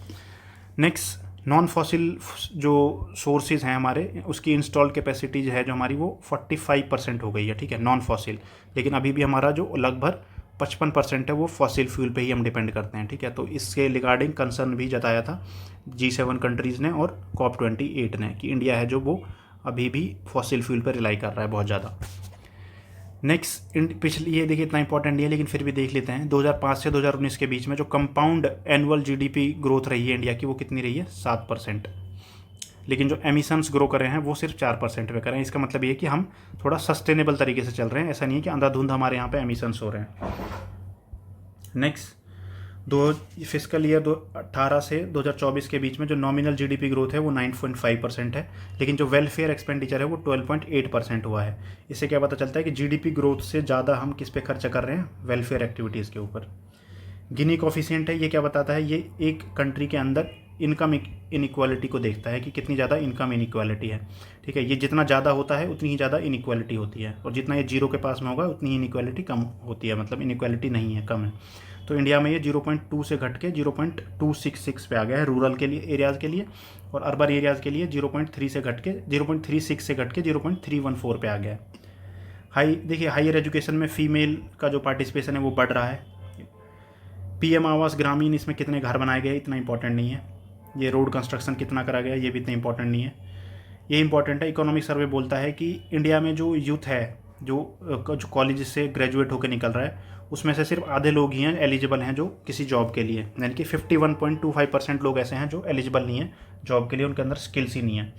नेक्स्ट, नॉन फॉसिल जो सोर्सेज हैं हमारे, उसकी इंस्टॉल्ड कैपेसिटी जो है जो हमारी वो 45% हो गई है, ठीक है, नॉन फॉसिल। लेकिन अभी भी हमारा जो लगभग 55% है वो फॉसिल फ्यूल पे ही हम डिपेंड करते हैं, ठीक है। तो इसके रिगार्डिंग कंसर्न भी जताया था G7 कंट्रीज़ ने और COP28 ने कि इंडिया है जो वो अभी भी फॉसिल फ्यूल पर रिलाई कर रहा है बहुत ज़्यादा। नेक्स्ट, पिछले, ये देखिए इतना इंपॉर्टेंट नहीं है लेकिन फिर भी देख लेते हैं। 2005 से 2019 के बीच में जो कंपाउंड एनुअल GDP ग्रोथ रही है इंडिया की वो कितनी रही है? 7%। लेकिन जो एमिशंस ग्रो कर रहे हैं वो सिर्फ 4% पे कर रहे हैं। इसका मतलब ये है कि हम थोड़ा सस्टेनेबल तरीके से चल रहे हैं, ऐसा नहीं है कि अंधाधुंध हमारे यहाँ पे एमिशंस हो रहे हैं। नेक्स्ट, दो फिस्कल ईयर 2018 से 2024 के बीच में जो नॉमिनल GDP ग्रोथ है वो 9.5% है, लेकिन जो वेलफेयर एक्सपेंडिचर है वो 12.8% हुआ है। इससे क्या पता चलता है कि GDP ग्रोथ से ज़्यादा हम किस पे खर्चा कर रहे हैं? वेलफेयर एक्टिविटीज़ के ऊपर। गिनी कोफिशिएंट है, ये क्या बताता है? ये एक कंट्री के अंदर इनकम इनइक्वालिटी को देखता है कि कितनी ज़्यादा इनकम इनइक्वालिटी है, ठीक है। ये जितना ज़्यादा होता है उतनी ही ज़्यादा इनइक्वालिटी होती है, और जितना ये जीरो के पास में होगा उतनी ही इनइक्वालिटी कम होती है, मतलब इनइक्वालिटी नहीं है, कम है। तो इंडिया में ये 0.2 से घट के 0.266 पे आ गया है रूरल के लिए, एरियाज़ के लिए, और अर्बन एरियाज़ के लिए 0.3 से घट के 0.36 से घट के 0.314 पे आ गया है। देखिए हायर एजुकेशन में फ़ीमेल का जो पार्टिसिपेशन है वो बढ़ रहा है। PM आवास ग्रामीण, इसमें कितने घर बनाए गए इतना इंपॉर्टेंट नहीं है। ये रोड कंस्ट्रक्शन कितना करा गया ये भी इतना इंपॉर्टेंट नहीं है। ये इंपॉर्टेंट है, इकोनॉमिक सर्वे बोलता है कि इंडिया में जो यूथ है जो कॉलेज से ग्रेजुएट होकर निकल रहा है उसमें से सिर्फ आधे लोग ही हैं एलिजिबल हैं जो किसी जॉब के लिए, यानी कि 51.25% लोग ऐसे हैं जो एलिजिबल नहीं है जॉब के लिए, उनके अंदर स्किल्स ही नहीं है।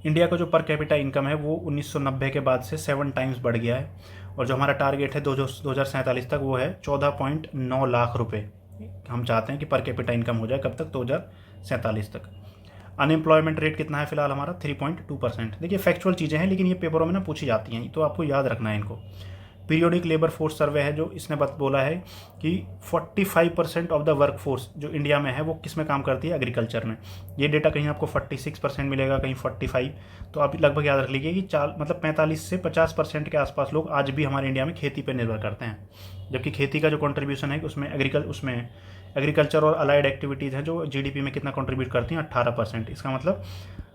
इंडिया का जो पर कैपिटा इनकम है वो 1990 के बाद से 7 टाइम्स बढ़ गया है, और जो हमारा टारगेट है 2047 तक वो है 14.9 लाख रुपए हम चाहते हैं कि पर कैपिटा इनकम हो जाए। कब तक? 2047 तक। अनएम्प्लॉयमेंट रेट कितना है फिलहाल हमारा? 3.2%। देखिए फैक्चुअल चीज़ें हैं लेकिन ये पेपरों में ना पूछी जाती हैं, तो आपको याद रखना है इनको। पीरियोडिक लेबर फोर्स सर्वे है जो इसने बोला है कि 45% ऑफ द वर्क फोर्स जो इंडिया में है वो किस में काम करती है? एग्रीकल्चर में। ये डेटा कहीं आपको 46% मिलेगा, कहीं 45, तो आप लगभग याद रख लीजिए कि मतलब 45 से 50% के आसपास लोग आज भी हमारे इंडिया में खेती पर निर्भर करते हैं, जबकि खेती का जो कॉन्ट्रीब्यूशन है उसमें एग्रीकल्चर और अलाइड एक्टिविटीज़ हैं जो GDP में कितना कॉन्ट्रीब्यूट करती हैं? 18%। इसका मतलब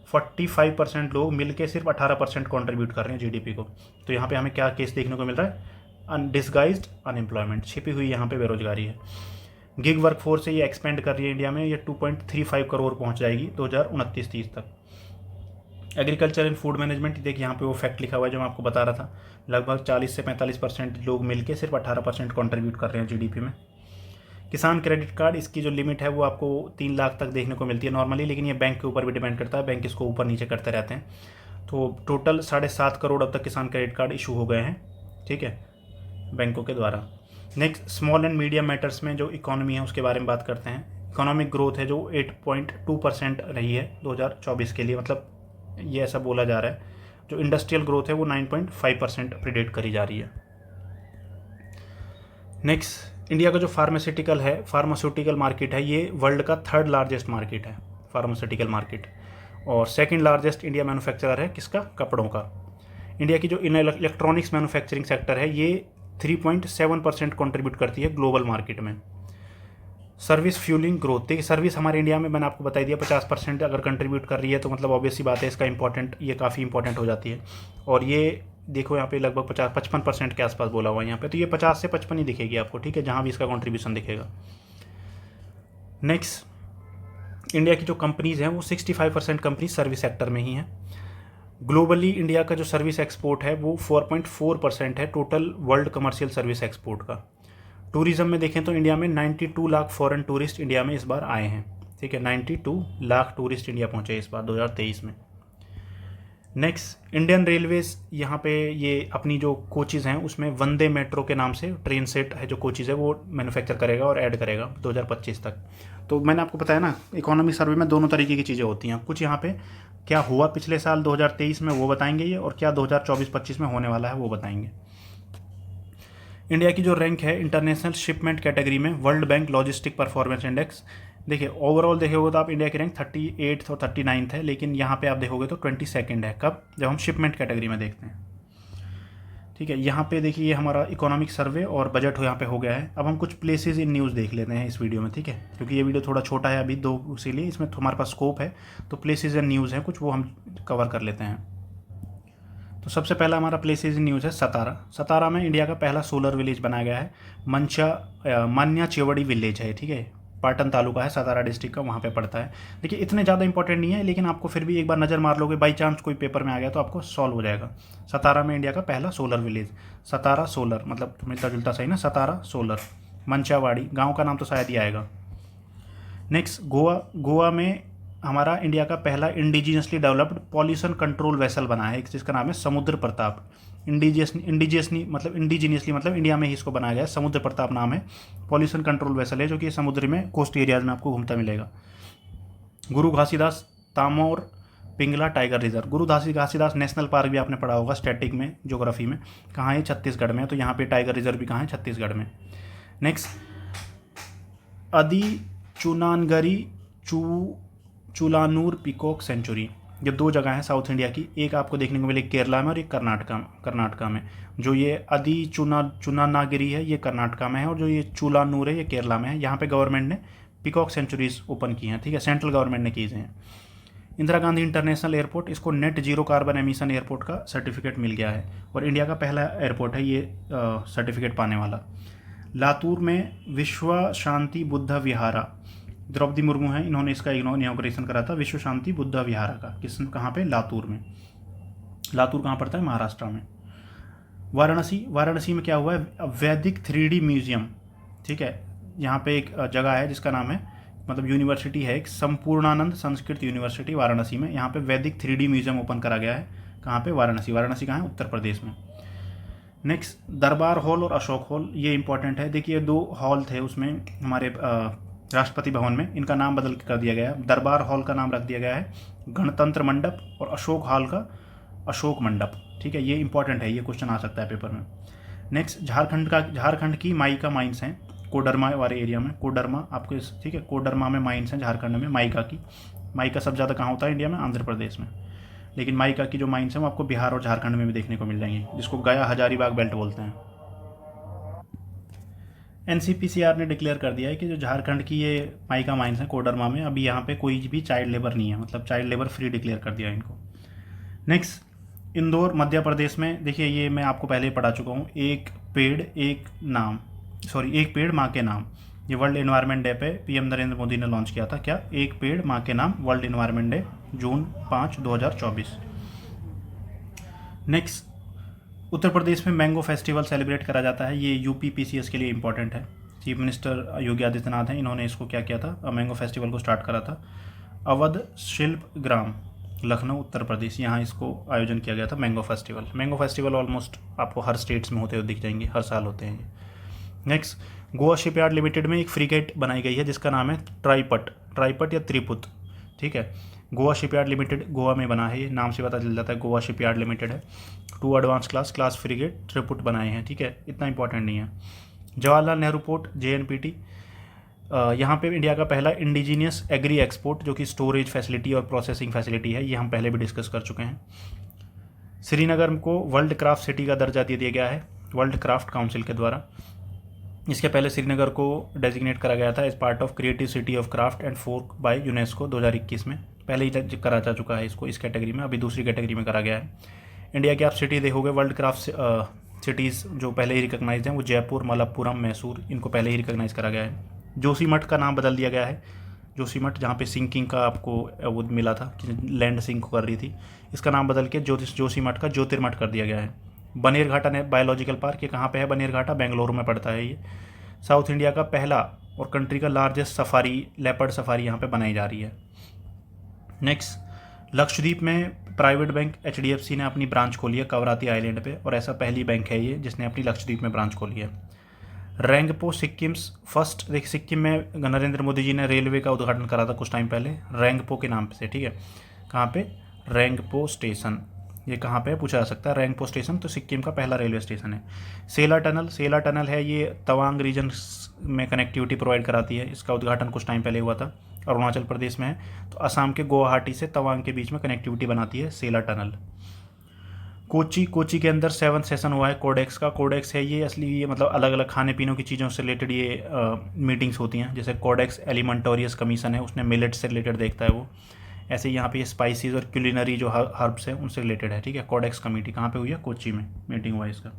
45% लोग मिलके सिर्फ 18% कॉन्ट्रीब्यूट कर रहे हैं GDP को। तो यहाँ पे हमें क्या केस देखने को मिल रहा है? अनडिस्गाइज्ड अनएम्प्लॉयमेंट, छिपी हुई यहाँ पे बेरोजगारी है। गिग वर्क फोर्स से ये एक्सपेंड कर रही है इंडिया में, ये 2.35 करोड़ पहुँच जाएगी 2029-30 तक। एग्रीकल्चर एंड फूड मैनेजमेंट, देखिए यहाँ पे वो फैक्ट लिखा हुआ है जो मैं आपको बता रहा था, लगभग 40 से 45% लोग मिलके सिर्फ 18% कॉन्ट्रीब्यूट कर रहे हैं GDP में। किसान क्रेडिट कार्ड, इसकी जो लिमिट है वो आपको 3 लाख तक देखने को मिलती है नॉर्मली, लेकिन ये बैंक के ऊपर भी डिपेंड करता है, बैंक इसको ऊपर नीचे करते रहते हैं। तो टोटल 7.5 करोड़ अब तक किसान क्रेडिट कार्ड इशू हो गए हैं, ठीक है, बैंकों के द्वारा। Next, small and medium matters में जो इकोनॉमी है उसके बारे में बात करते हैं। इकोनॉमिक ग्रोथ है जो 8.2% रही है 2024 के लिए, मतलब ये ऐसा बोला जा रहा है। जो इंडस्ट्रियल ग्रोथ है वो 9.5% प्रिडिक्ट करी जा रही है। नेक्स्ट, इंडिया का जो फार्मास्यूटिकल मार्केट है ये वर्ल्ड का 3rd लार्जेस्ट मार्केट है, फार्मास्यूटिकल मार्केट, और 2nd लार्जेस्ट इंडिया मैन्युफैक्चरर है किसका? कपड़ों का। इंडिया की जो इलेक्ट्रॉनिक्स मैन्युफैक्चरिंग सेक्टर है ये 3.7% कॉन्ट्रीब्यूट करती है ग्लोबल मार्केट में। सर्विस फ्यूलिंग ग्रोथ, देखिए सर्विस हमारे इंडिया में मैंने आपको बता दिया 50% अगर कंट्रीब्यूट कर रही है तो मतलब ऑब्वियस सी बात है इसका ये काफ़ी इंपॉर्टेंट हो जाती है। और ये देखो यहाँ पे लगभग 55% के आसपास बोला हुआ है यहाँ पे, तो ये 50 से 55 ही दिखेगी आपको, ठीक है, जहाँ भी इसका कॉन्ट्रीब्यूशन दिखेगा। नेक्स्ट, इंडिया की जो कंपनीज़ हैं वो 65% कंपनी सर्विस सेक्टर में ही हैं। ग्लोबली इंडिया का जो सर्विस एक्सपोर्ट है वो 4.4% है total world commercial service export का। टूरिज्म में देखें तो इंडिया में 92 लाख फॉरेन टूरिस्ट इंडिया में इस बार आए हैं, ठीक है, 92 लाख टूरिस्ट इंडिया पहुँचे इस बार 2023 में। नेक्स्ट इंडियन रेलवेज यहाँ पे ये अपनी जो कोचेज़ हैं उसमें वंदे मेट्रो के नाम से ट्रेन सेट है जो कोचेज़ है वो मैन्युफैक्चर करेगा और ऐड करेगा 2025 तक। तो मैंने आपको बताया ना, इकोनॉमी सर्वे में दोनों तरीके की चीज़ें होती हैं। कुछ यहाँ पे क्या हुआ पिछले साल 2023 में वो बताएंगे ये, और क्या 2024-25 में होने वाला है वो बताएंगे। इंडिया की जो रैंक है इंटरनेशनल शिपमेंट कैटेगरी में world Bank logistic performance index, देखिए ओवरऑल देखोगे तो आप इंडिया की रैंक 38 और 39 है, लेकिन यहाँ पे आप देखोगे तो 22 है। कब? जब हम शिपमेंट कैटेगरी में देखते हैं। ठीक है, यहाँ पे देखिए ये हमारा इकोनॉमिक सर्वे और बजट यहाँ पे हो गया है। अब हम कुछ प्लेसेस इन न्यूज़ देख लेते हैं इस वीडियो में, ठीक है, क्योंकि ये वीडियो थोड़ा छोटा है अभी दो, इसीलिए इसमें हमारे पास स्कोप है। तो प्लेसेस इन न्यूज़ हैं कुछ, वो हम कवर कर लेते हैं। तो सबसे पहला हमारा प्लेसेस इन न्यूज़ है सतारा। सतारा में इंडिया का पहला सोलर विलेज बनाया गया है। मान्या चेवड़ी विलेज है, ठीक है, पाटन तालुका है सतारा डिस्ट्रिक्ट का, वहाँ पे पड़ता है। देखिए इतने ज़्यादा इंपॉर्टेंट नहीं है, लेकिन आपको फिर भी एक बार नज़र मार लोगे, बाई चांस कोई पेपर में आ गया तो आपको सॉल्व हो जाएगा। सतारा में इंडिया का पहला सोलर विलेज, सतारा सोलर मतलब मिलता जुलता सही ना, सतारा सोलर। मंचावाड़ी गाँव का नाम तो शायद ही आएगा। नेक्स्ट गोवा। गोवा में हमारा इंडिया का पहला indigenously developed pollution control vessel बना है, जिसका नाम है समुद्र प्रताप। इंडिजिनियसली मतलब इंडिया में ही इसको बनाया गया है, समुद्र प्रताप नाम है। पॉल्यूशन कंट्रोल वेसल है जो कि समुद्र में कोस्ट एरियाज में आपको घूमता मिलेगा। गुरु घासीदास तामोर पिंगला टाइगर रिजर्व। गुरु घासीदास नेशनल पार्क भी आपने पढ़ा होगा स्टैटिक में, ज्योग्राफी में, कहाँ है? छत्तीसगढ़ में। तो यहाँ पे टाइगर रिजर्व भी कहाँ है? छत्तीसगढ़ में। नेक्स्ट अदी चुनानगरी चूलानूर पीकॉक सेंचुरी। ये दो जगह हैं साउथ इंडिया की, एक आपको देखने को मिलेगी केरला में और एक कर्नाटका में। जो ये अदी चुनानागिरी है ये कर्नाटका में है, और जो ये चूलानूर है ये केरला में है। यहाँ पे गवर्नमेंट ने पीकॉक सेंचुरीज ओपन की हैं, ठीक है, सेंट्रल गवर्नमेंट ने की हैं। इंदिरा गांधी इंटरनेशनल एयरपोर्ट, इसको net zero carbon emission airport का सर्टिफिकेट मिल गया है, और इंडिया का पहला एयरपोर्ट है ये सर्टिफिकेट पाने वाला। लातूर में विश्व शांति बुद्ध विहारा, द्रौपदी मुर्मू हैं, इन्होंने इसका इनॉग्रेशन करा था, विश्व शांति बुद्ध विहारा का। कहाँ पे? लातूर में। लातूर कहाँ पड़ता है? महाराष्ट्र में। वाराणसी में क्या हुआ है? वैदिक 3D म्यूजियम, ठीक है, यहाँ पे एक जगह है जिसका नाम है, मतलब यूनिवर्सिटी है एक, संपूर्णानंद संस्कृत यूनिवर्सिटी वाराणसी में। यहाँ पे वैदिक 3D म्यूजियम ओपन करा गया है। कहाँ पे? वाराणसी। वाराणसी कहाँ है? उत्तर प्रदेश में। नेक्स्ट दरबार हॉल और अशोक हॉल, ये इंपॉर्टेंट है। देखिए दो हॉल थे उसमें हमारे राष्ट्रपति भवन में, इनका नाम बदल कर दिया गया है। दरबार हॉल का नाम रख दिया गया है गणतंत्र मंडप, और अशोक हॉल का अशोक मंडप, ठीक है, ये इंपॉर्टेंट है, ये क्वेश्चन आ सकता है पेपर में। नेक्स्ट झारखंड की माइका माइंस हैं कोडरमा वाले एरिया में। कोडरमा आपको, ठीक है, कोडरमा में माइंस हैं झारखंड में माइका की। माइका सब ज़्यादा कहाँ होता है? इंडिया में, आंध्र प्रदेश में। लेकिन माइका की जो माइंस हैं वो आपको बिहार और झारखंड में भी देखने को मिल जाएंगी, जिसको गया हजारीबाग बेल्ट बोलते हैं। NCPCR ने डिक्लेयर कर दिया है कि जो झारखंड की ये माइका माइंस हैं कोडरमा में, अभी यहाँ पे कोई भी चाइल्ड लेबर नहीं है, मतलब चाइल्ड लेबर फ्री डिक्लेयर कर दिया इनको। नेक्स्ट इंदौर मध्य प्रदेश में, देखिए ये मैं आपको पहले ही पढ़ा चुका हूँ, एक पेड़ माँ के नाम। ये वर्ल्ड एनवायरनमेंट डे पे PM नरेंद्र मोदी ने लॉन्च किया था। क्या? एक पेड़ माँ के नाम, वर्ल्ड एनवायरनमेंट डे, जून 5, 2024। नेक्स्ट उत्तर प्रदेश में मैंगो फेस्टिवल सेलिब्रेट करा जाता है, ये UP-PCS के लिए इंपॉर्टेंट है। चीफ मिनिस्टर योगी आदित्यनाथ हैं, इन्होंने इसको क्या किया था? मैंगो फेस्टिवल को स्टार्ट करा था। अवध शिल्प ग्राम, लखनऊ उत्तर प्रदेश, यहाँ इसको आयोजन किया गया था mango festival. Mango festival almost आपको हर स्टेट्स में होते हुए दिख जाएंगे, हर साल होते हैं। नेक्स्ट गोवा शिपयार्ड लिमिटेड में एक फ्रीगेट बनाई गई है जिसका नाम है ट्राइपट या त्रिपुत, ठीक है। गोवा शिपयार्ड लिमिटेड गोवा में बना है, ये नाम से पता चल जाता है गोवा शिपयार्ड लिमिटेड है। 2 एडवांस क्लास फ्रीगेट त्रिपुट बनाए हैं, ठीक है, इतना इंपॉर्टेंट नहीं है। जवाहरलाल नेहरू पोर्ट JNPT, यहाँ पे इंडिया का पहला इंडिजीनियस एग्री एक्सपोर्ट जो कि स्टोरेज फैसिलिटी और प्रोसेसिंग फैसिलिटी है, ये हम पहले भी डिस्कस कर चुके हैं। श्रीनगर को वर्ल्ड क्राफ्ट सिटी का दर्जा दे दिया गया है वर्ल्ड क्राफ्ट काउंसिल के द्वारा। इसके पहले श्रीनगर को डेजिग्नेट करा गया था as part of creative city of craft and folk by UNESCO 2021 में, पहले ही करा जा चुका है इसको इस कैटेगरी में, अभी दूसरी कैटेगरी में करा गया है। इंडिया की आप सिटी देखोगे वर्ल्ड क्राफ्ट सिटीज़ जो पहले ही रिकॉग्नाइज हैं वो जयपुर, मलप्पुरम, मैसूर, इनको पहले ही रिकॉग्नाइज करा गया है। जोशीमठ का नाम बदल दिया गया है, जोशीमठ जहाँ पे सिंकिंग का आपको वो मिला था कि लैंड सिंक कर रही थी, इसका नाम बदल के जोशीमठ का ज्योतिर्मठ कर दिया गया है। बनेरघाटा ने बायोलॉजिकल पार्क, ये कहाँ पे है? बनेरघाटा बेंगलुरु में पड़ता है ये। साउथ इंडिया का पहला और कंट्री का लार्जेस्ट सफारी लेपर्ड सफारी यहाँ पे बनाई जा रही है। नेक्स्ट लक्षद्वीप में प्राइवेट बैंक HDFC ने अपनी ब्रांच खोली है कवराती आइलैंड पे, और ऐसा पहली बैंक है ये जिसने अपनी लक्षद्वीप में ब्रांच खोली है। रैंगपो सिक्किम्स फर्स्ट, देखिए सिक्किम में नरेंद्र मोदी जी ने रेलवे का उद्घाटन करा था कुछ टाइम पहले रैंगपो के नाम से, ठीक है। कहाँ पे? रैंगपो स्टेशन, ये कहाँ पे है पूछा जा सकता है। रैंगपो स्टेशन तो सिक्किम का पहला रेलवे स्टेशन है। सेला टनल, सेला टनल है ये तवांग रीजन में कनेक्टिविटी प्रोवाइड कराती है। इसका उद्घाटन कुछ टाइम पहले हुआ था, अरुणाचल प्रदेश में है। तो असम के गुवाहाटी से तवांग के बीच में कनेक्टिविटी बनाती है सेला टनल। कोची, कोची के अंदर 7th सेशन हुआ है कोडेक्स का। कोडेक्स है ये असली, ये मतलब अलग अलग खाने पीने की चीज़ों से रिलेटेड ये मीटिंग्स होती हैं। जैसे कोडेक्स एलिमेंटोरियस कमीशन है, उसने मिलेट से रिलेटेड देखता है वो। ऐसे यहाँ पे ये स्पाइसेस और क्यूलिनरी जो हर्ब्स है उनसे रिलेटेड है, ठीक है। कोडेक्स कमेटी कहाँ पे हुई है? कोची में मीटिंग हुआ है इसका।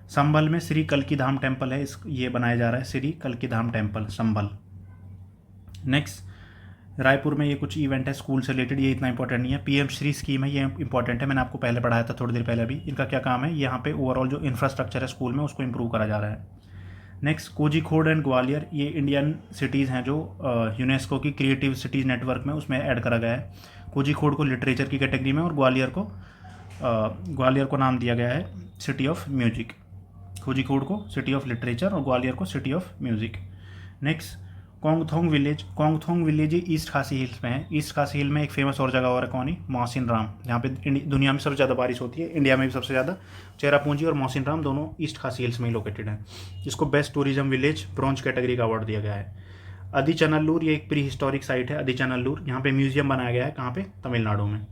संभल में श्री कल्की धाम टेम्पल है, इस ये बनाया जा रहा है श्री कल्की धाम टेम्पल संभल। नेक्स्ट रायपुर में ये कुछ इवेंट है स्कूल से रिलेटेड, ये इतना इंपॉर्टेंट नहीं है। PM श्री स्कीम है, ये इंपॉर्टेंट है, मैंने आपको पहले पढ़ाया था थोड़ी देर पहले अभी। इनका क्या काम है? यहाँ पे ओवरऑल जो इंफ्रास्ट्रक्चर है स्कूल में उसको इंप्रूव करा जा रहा है। नेक्स्ट कोझीकोड एंड ग्वालियर, ये इंडियन सिटीज़ हैं जो यूनेस्को की क्रिएटिव सिटीज़ नेटवर्क में उसमें ऐड करा गया है। कोझीकोड को लिटरेचर की कैटेगरी में और ग्वालियर को नाम दिया गया है सिटी ऑफ म्यूजिक। कोझीकोड को सिटी ऑफ लिटरेचर और ग्वालियर को city of music. Next Kongthong village, Kongthong village ये ईस्ट खासी हिल्स में है। ईस्ट खासी हिल में एक फेमस और जगह और है कौन? मौसिन राम, जहाँ पे दुनिया में सबसे ज़्यादा बारिश होती है, इंडिया में भी सबसे ज़्यादा। चेरापूंजी और मौसिन राम दोनों ईस्ट खासी हिल्स में ही लोकेटेड है। इसको best tourism village bronze category का अवार्ड दिया गया है। अदिचनल्लूर, ये एक प्री हिस्टोरिक साइट है अदिचनल्लूर, यहाँ पे म्यूजियम बनाया गया है। कहाँ पे? तमिलनाडु में।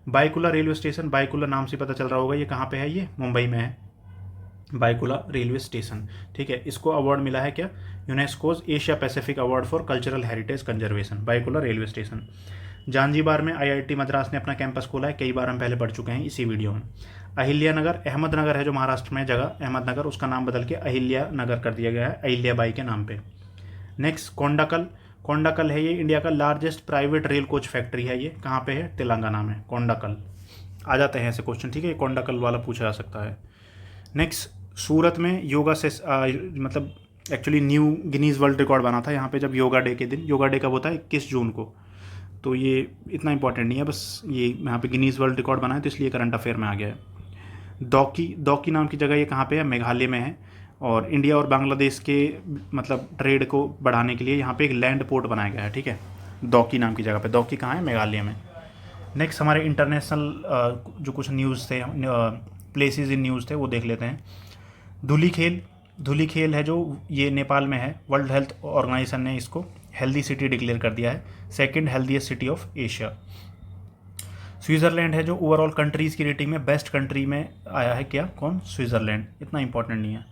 बायकुला रेलवे स्टेशन, बायकुला नाम से पता चल रहा होगा ये कहाँ पे है, ये मुंबई में है बायकुला रेलवे स्टेशन, ठीक है। इसको अवार्ड मिला है क्या? UNESCO's Asia Pacific award for cultural heritage conservation, Byculla railway station. Zanzibar में IIT मद्रास ने अपना कैंपस खोला है, कई बार हम पहले पढ़ चुके हैं इसी वीडियो में। अहिल्यानगर, अहमदनगर है जो महाराष्ट्र में जगह अहमदनगर, उसका नाम बदल के अहिल्यानगर कर दिया गया है अहिल्याबाई के नाम पे। नेक्स्ट कोंडाकल, कोंडाकल है ये इंडिया का largest private rail coach factory है। ये कहाँ पे है? तेलंगाना में। कोंडाकल आ जाते हैं ऐसे क्वेश्चन, ठीक है, कोंडाकल वाला पूछा जा सकता है। नेक्स्ट सूरत में योगा से मतलब actually new Guinness world record बना था यहाँ पे जब योगा डे के दिन। योगा डे कब होता है? 21 जून को। तो ये इतना इंपॉर्टेंट नहीं है, बस ये यहाँ पे गिनीज़ वर्ल्ड रिकॉर्ड बना है तो इसलिए करंट अफेयर में आ गया है। दौकी नाम की जगह ये कहाँ पे है? मेघालय में है। और इंडिया और बांग्लादेश के मतलब ट्रेड को बढ़ाने के लिए यहाँ पे एक लैंड पोर्ट बनाया गया है, ठीक है, दौकी नाम की जगह पे। दौकी कहाँ है? मेघालय में। नेक्स्ट हमारे इंटरनेशनल जो कुछ न्यूज़ थे, प्लेसेस इन न्यूज़ थे, वो देख लेते हैं। धुली खेल है जो ये नेपाल में है। वर्ल्ड हेल्थ ऑर्गेनाइजेशन ने इसको हेल्दी सिटी डिक्लेयर कर दिया है, second healthiest city of Asia. Switzerland है जो ओवरऑल कंट्रीज़ की रेटिंग में बेस्ट कंट्री में आया है। क्या? कौन? स्विट्ज़रलैंड, इतना इंपॉर्टेंट नहीं है।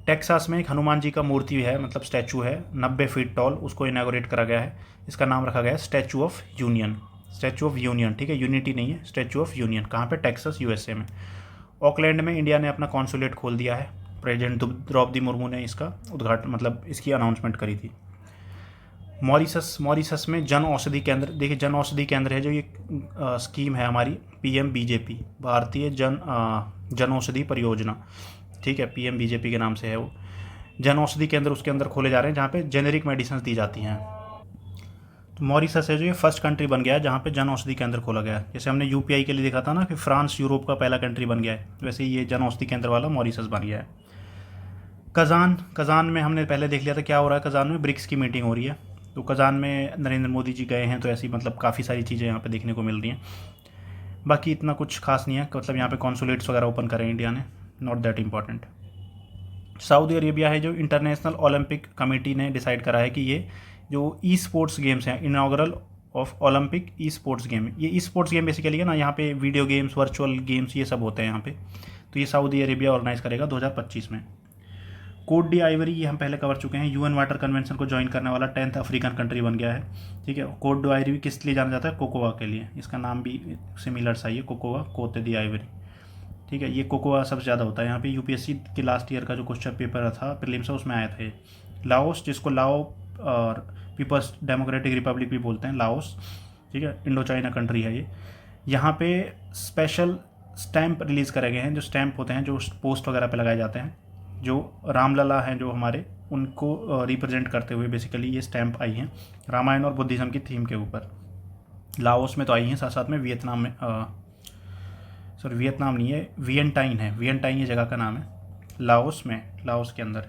टेक्सास में एक हनुमान जी का मूर्ति है, मतलब स्टैचू है 90 फीट टॉल, उसको इनॉग्रेट करा गया है। इसका नाम रखा गया है statue of union, statue of union, ठीक है, यूनिटी नहीं है, स्टैचू ऑफ यूनियन। कहाँ पे? टेक्सास, USA में। ऑकलैंड में इंडिया ने अपना कॉन्सुलेट खोल दिया है। प्रेसिडेंट द्रौपदी मुर्मू ने इसका उद्घाटन मतलब इसकी अनाउंसमेंट करी थी। मॉरिशस में जन औषधि केंद्र, देखिए जन औषधि केंद्र है जो ये स्कीम है हमारी PMBJP, भारतीय जन औषधि परियोजना, ठीक है, PMBJP के नाम से है वो। जन औषधि केंद्र उसके अंदर खोले जा रहे हैं जहाँ पे जेनेरिक मेडिसिन दी जाती हैं। तो मॉरिशस है जो ये फर्स्ट कंट्री बन गया है जहाँ पे जन औषधि केंद्र खोला गया है। जैसे हमने UPI के लिए देखा था ना कि फ्रांस यूरोप का पहला कंट्री बन गया है, वैसे ये जन औषधि केंद्र वाला मॉरिशस बन गया है। कज़ान में हमने पहले देख लिया था क्या हो रहा है। कज़ान में ब्रिक्स की मीटिंग हो रही है, तो कज़ान में नरेंद्र मोदी जी गए हैं, तो ऐसी मतलब काफ़ी सारी चीज़ें यहाँ पे देखने को मिल रही हैं। बाकी इतना कुछ खास नहीं है, मतलब यहाँ पे कॉन्सुलेट्स वगैरह ओपन करें इंडिया ने, not that important. Saudi Arabia है जो इंटरनेशनल ओलंपिक कमेटी ने डिसाइड करा है कि ये जो ई स्पोर्ट्स गेम्स हैं, inaugural of Olympic e sports game, ये ई स्पोर्ट्स गेम बेसिकली है ना, यहाँ पे वीडियो गेम्स, वर्चुअल गेम्स, ये सब होते हैं यहाँ पे, तो ये सऊदी अरेबिया ऑर्गेनाइज करेगा 2025 में। कोट डी आइवरी, ये हम पहले कवर चुके हैं, UN वाटर कन्वेंशन को ज्वाइन करने वाला 10th अफ्रीकन कंट्री बन गया है, ठीक है। कोट डी आइवरी किस लिए जाना जाता है? कोकोआ के लिए, इसका नाम भी सिमिलर सा ही है, कोकोआ, कोट डी आइवरी, ठीक है। ये कोकोआ सबसे ज़्यादा होता है यहाँ पे। UPSC के लास्ट ईयर का जो क्वेश्चन पेपर था प्रीलिम्स, उसमें आया था। लाओस, जिसको लाओ और पीपल्स डेमोक्रेटिक रिपब्लिक भी बोलते हैं, लाओस, ठीक है, इंडो चाइना कंट्री है ये। यहाँ पे स्पेशल स्टैंप रिलीज़ करे गए हैं, जो स्टैंप होते हैं जो पोस्ट वगैरह पे लगाए जाते हैं, जो रामलला हैं जो हमारे, उनको रिप्रेजेंट करते हुए बेसिकली ये स्टैंप आई हैं रामायण और बुद्धिज़्म की थीम के ऊपर। लाओस में तो आई हैं, साथ साथ में वियतनाम में, सॉरी वियतनाम नहीं है, वियंटाइन है, वियंटाइन ये जगह का नाम है। लाओस में, लाओस के अंदर,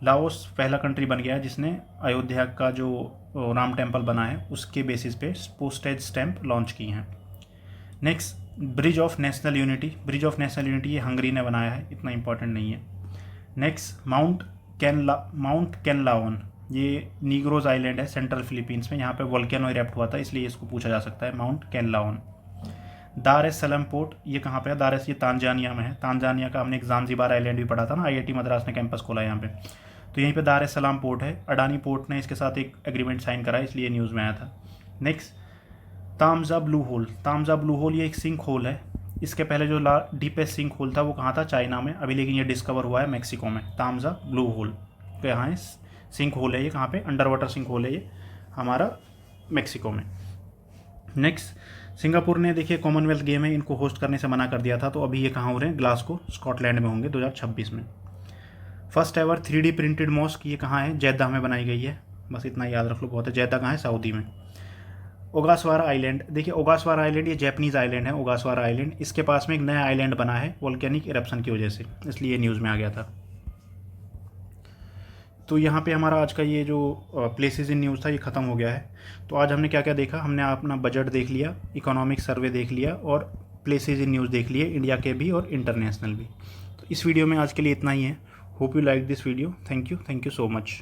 लाओस पहला कंट्री बन गया है जिसने अयोध्या का जो राम टेम्पल बना है उसके बेसिस पे पोस्टेज स्टैंप लॉन्च की हैं। Next, bridge of national unity. Bridge of national unity ये हंगरी ने बनाया है, इतना इंपॉर्टेंट नहीं है। नेक्स्ट, माउंट कैनलाओन, ये नीग्रोज आइलैंड है सेंट्रल फिलीपींस में, यहाँ पे वोल्केनो इरेप्ट हुआ था इसलिए इसको पूछा जा सकता है, माउंट कैनलाओन। दार एस सलाम पोर्ट, ये कहाँ पे है? दार एस, ये तांजानिया में है। तांजानिया का हमने एक ज़ांज़िबार आइलैंड भी पढ़ा था ना, आईआईटी मद्रास ने कैंपस खोला है यहाँ पे, तो यहीं पे दार एस सलाम पोर्ट है। अडानी पोर्ट ने इसके साथ एक एग्रीमेंट साइन करा इसलिए न्यूज़ में आया था। Next, Taam Ja Blue Hole. Taam Ja Blue Hole ये एक सिंक होल है। इसके पहले जो डीपेस्ट सिंक होल था वो कहाँ था? चाइना में, अभी लेकिन ये डिस्कवर हुआ है मैक्सिको में। तामजा ब्लू होल तो यहाँ है, सिंक होल है ये, कहाँ पे? अंडर वाटर सिंक होल है ये हमारा मैक्सिको में। नेक्स्ट, सिंगापुर ने देखिए कॉमनवेल्थ गेम है, इनको होस्ट करने से मना कर दिया था, तो अभी ये कहाँ हो रहे हैं? ग्लासगो स्कॉटलैंड में होंगे 2026 में। First ever 3D printed mask, ये कहाँ है? जेद्दा में बनाई गई है, बस इतना याद रख लो बहुत है। जेद्दा कहाँ है? सऊदी में। ओगासवारा आइलैंड, देखिए ओगासवारा आइलैंड ये जैपनीज़ आइलैंड है, ओगासवारा आइलैंड, इसके पास में एक नया आइलैंड बना है वोल्केनिक इरप्शन की वजह से, इसलिए ये न्यूज़ में आ गया था। तो यहाँ पे हमारा आज का ये जो प्लेसेस इन न्यूज़ था ये ख़त्म हो गया है। तो आज हमने क्या क्या देखा? हमने अपना बजट देख लिया, इकोनॉमिक सर्वे देख लिया और प्लेसेस इन न्यूज़ देख लिए, इंडिया के भी और इंटरनेशनल भी। तो इस वीडियो में आज के लिए इतना ही है। Hope you like this video. Thank you so much.